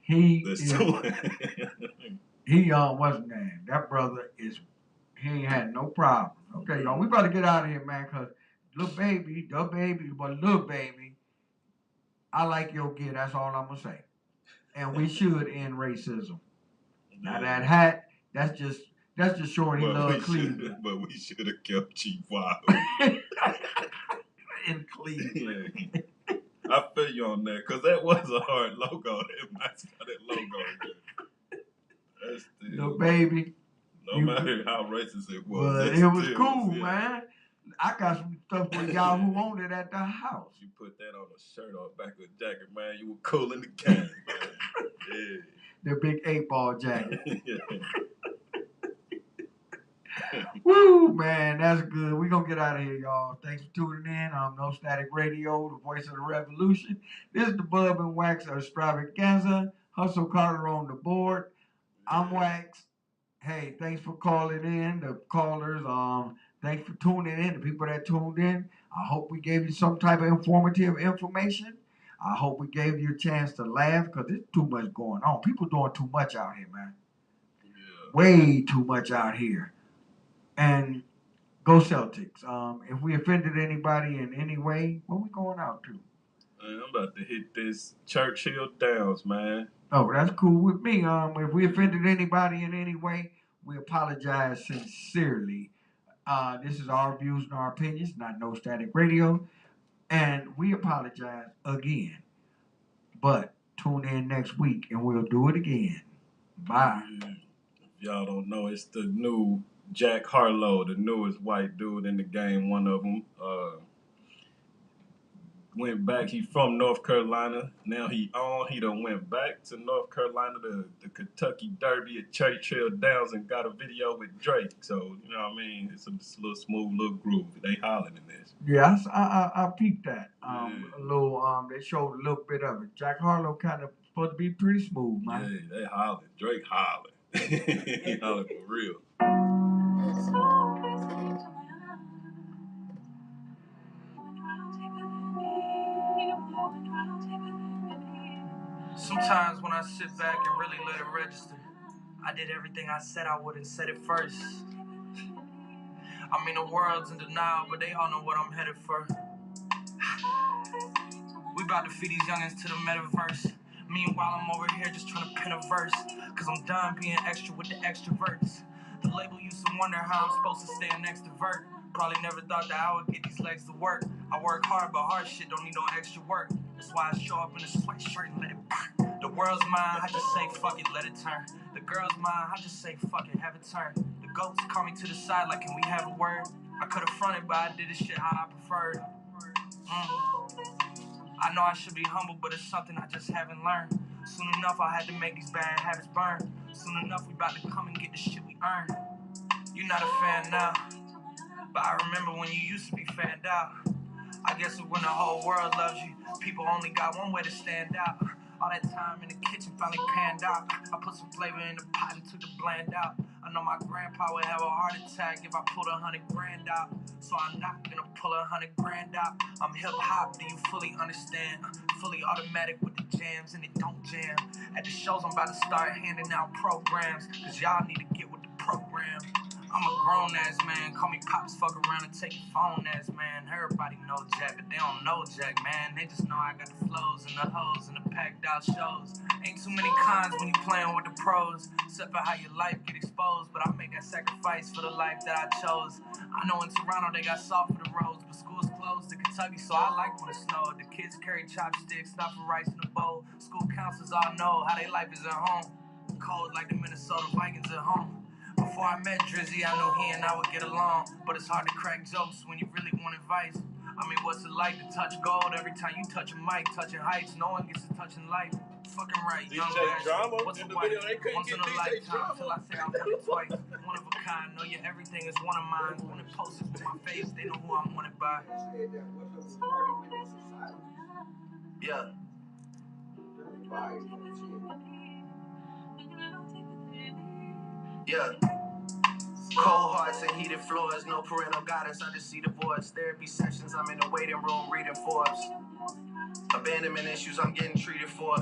What's his name? That brother he ain't had no problem. Okay, y'all, we better get out of here, man, cause little baby, I like your gear. That's all I'm gonna say. And we should end racism. Now that hat, that's just showing he loves Cleveland. But we should have kept Chief Wild in Cleveland. Yeah. I feel you on that, cause that was a hard logo. That logo. That's still, little baby. No matter how racist it was. Well, it was cool, man. I got some stuff for y'all who owned it at the house. You put that on a shirt or back of a jacket, man. You were cool in the game, man. Yeah. The big 8-ball jacket. Yeah. Woo, man, that's good. We're going to get out of here, y'all. Thanks for tuning in. I'm No Static Radio, the voice of the revolution. This is the Bub and Wax Extravaganza. Hustle Carter on the board. I'm Wax. Hey, thanks for calling in, the callers. Thanks for tuning in, the people that tuned in. I hope we gave you some type of informative information. I hope we gave you a chance to laugh, because there's too much going on. People doing too much out here, man. Yeah. Way too much out here. And go Celtics. If we offended anybody in any way, what we going out to? Man, I'm about to hit this Churchill Downs, man. Oh, that's cool with me. If we offended anybody in any way, we apologize sincerely. This is our views and our opinions, not No Static Radio. And we apologize again. But tune in next week and we'll do it again. Bye. If y'all don't know, it's the new Jack Harlow, the newest white dude in the game. One of them went back. He from North Carolina. Now he done went back to North Carolina, the Kentucky Derby at Churchill Downs, and got a video with Drake. So, you know what I mean? It's a little smooth little groove. They hollering in this. Yeah, I peeped that. A little, they showed a little bit of it. Jack Harlow kind of supposed to be pretty smooth, man. Yeah, they hollering. Drake hollering. He hollering for real. Sometimes when I sit back and really let it register, I did everything I said I would and said it first. I mean, the world's in denial, but they all know what I'm headed for. We about to feed these youngins to the metaverse. Meanwhile, I'm over here just trying to pen a verse, cause I'm done being extra with the extroverts. The label used to wonder how I'm supposed to stay an extrovert. Probably never thought that I would get these legs to work. I work hard, but hard shit don't need no extra work. That's why I show up in a sweatshirt and let it burn. The world's mine, I just say fuck it, let it turn. The girl's mine, I just say fuck it, have it turn. The goats call me to the side like, can we have a word? I could've fronted, but I did this shit how I preferred. I know I should be humble, but it's something I just haven't learned. Soon enough, I had to make these bad habits burn. Soon enough, we about to come and get the shit we earn. You're not a fan now, but I remember when you used to be fanned out. I guess when the whole world loves you, people only got one way to stand out. All that time in the kitchen finally panned out. I put some flavor in the pot and took the bland out. I know my grandpa would have a heart attack if I pulled 100 grand out. So I'm not gonna pull 100 grand out. I'm hip hop, do you fully understand? Fully automatic with the jams and it don't jam. At the shows I'm about to start handing out programs, cause y'all need to get with the program. I'm a grown ass man, call me pops, fuck around and take your phone ass man. Everybody know Jack, but they don't know Jack, man. They just know I got the flows and the hoes and the packed out shows. Ain't too many cons when you playing with the pros, except for how your life get exposed. But I make that sacrifice for the life that I chose. I know in Toronto they got salt for the roads, but school's closed in Kentucky, so I like when it snowed. The kids carry chopsticks, stop for rice in the bowl. School counselors all know how they life is at home. Cold like the Minnesota Vikings at home. Before I met Drizzy, I knew he and I would get along. But it's hard to crack jokes when you really want advice. I mean, what's it like to touch gold every time you touch a mic? Touching heights, no one gets to touching life. Fucking right, DJ young guys. Drama What's in a the wife? video, they couldn't Once get in a DJ lifetime, Drama. till I say I'll cut it twice. One of a kind, know your everything is one of mine. When it posted with my face, they know who I'm wanted by. Yeah. Yeah. Cold hearts and heated floors, no parental guidance, I just see the voice. Therapy sessions, I'm in the waiting room reading Forbes. Abandonment issues, I'm getting treated for.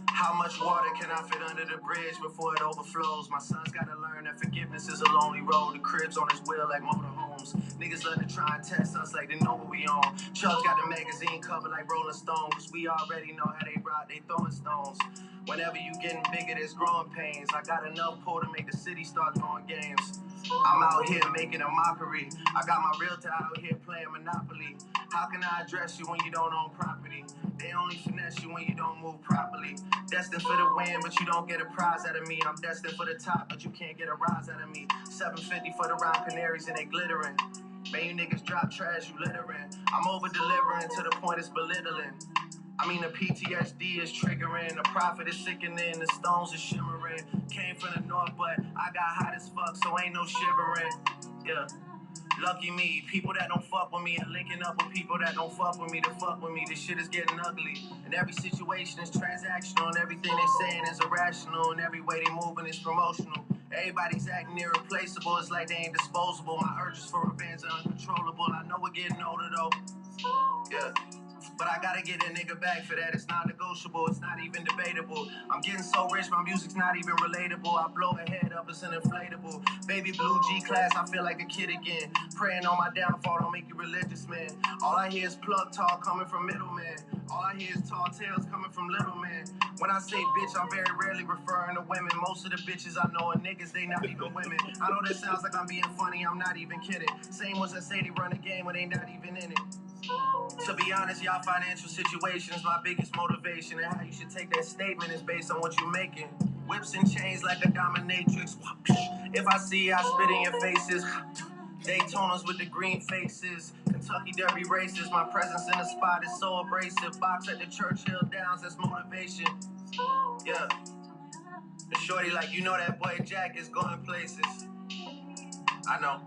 How much water can I fit under the bridge before it overflows? My son's gotta learn that forgiveness is a lonely road. The cribs on his wheel like motorhomes. Niggas love to try and test us like they know what we own. Chubb's got the magazine cover like Rolling Stone, cause we already know how they rock, they throwing stones. Whenever you getting bigger, there's growing pains. I got enough pull to make the city start throwing games. I'm out here making a mockery. I got my realtor out here playing Monopoly. How can I address you when you don't own property? They only finesse you when you don't move properly. Destined for the win, but you don't get a prize out of me. I'm destined for the top, but you can't get a rise out of me. 750 for the round canaries and they glittering. Man, you niggas drop trash, you littering. I'm over delivering to the point it's belittling. I mean, the PTSD is triggering, the profit is sickening, the stones is shimmering. Came from the north, but I got hot as fuck, so ain't no shivering. Yeah. Lucky me, people that don't fuck with me and linking up with people that don't fuck with me to fuck with me. This shit is getting ugly. And every situation is transactional, and everything they saying is irrational, and every way they moving is promotional. Everybody's acting irreplaceable, it's like they ain't disposable. My urges for revenge are uncontrollable. I know we're getting older though. Yeah. But I gotta get a nigga back for that. It's not negotiable, it's not even debatable. I'm getting so rich, my music's not even relatable. I blow a head up, it's an inflatable. Baby blue G-class, I feel like a kid again. Praying on my downfall, don't make you religious, man. All I hear is plug talk coming from middleman. All I hear is tall tales coming from little man. When I say bitch, I'm very rarely referring to women. Most of the bitches I know are niggas, they not even women. I know that sounds like I'm being funny, I'm not even kidding. Same ones that say they run the game when they not even in it. To be honest, y'all financial situation is my biggest motivation, and how you should take that statement is based on what you're making. Whips and chains like a dominatrix. If I see you, I spit in your faces. Daytonas with the green faces. Kentucky Derby races. My presence in the spot is so abrasive. Box at the Churchill Downs, that's motivation. Yeah. The shorty like, you know that boy Jack is going places. I know.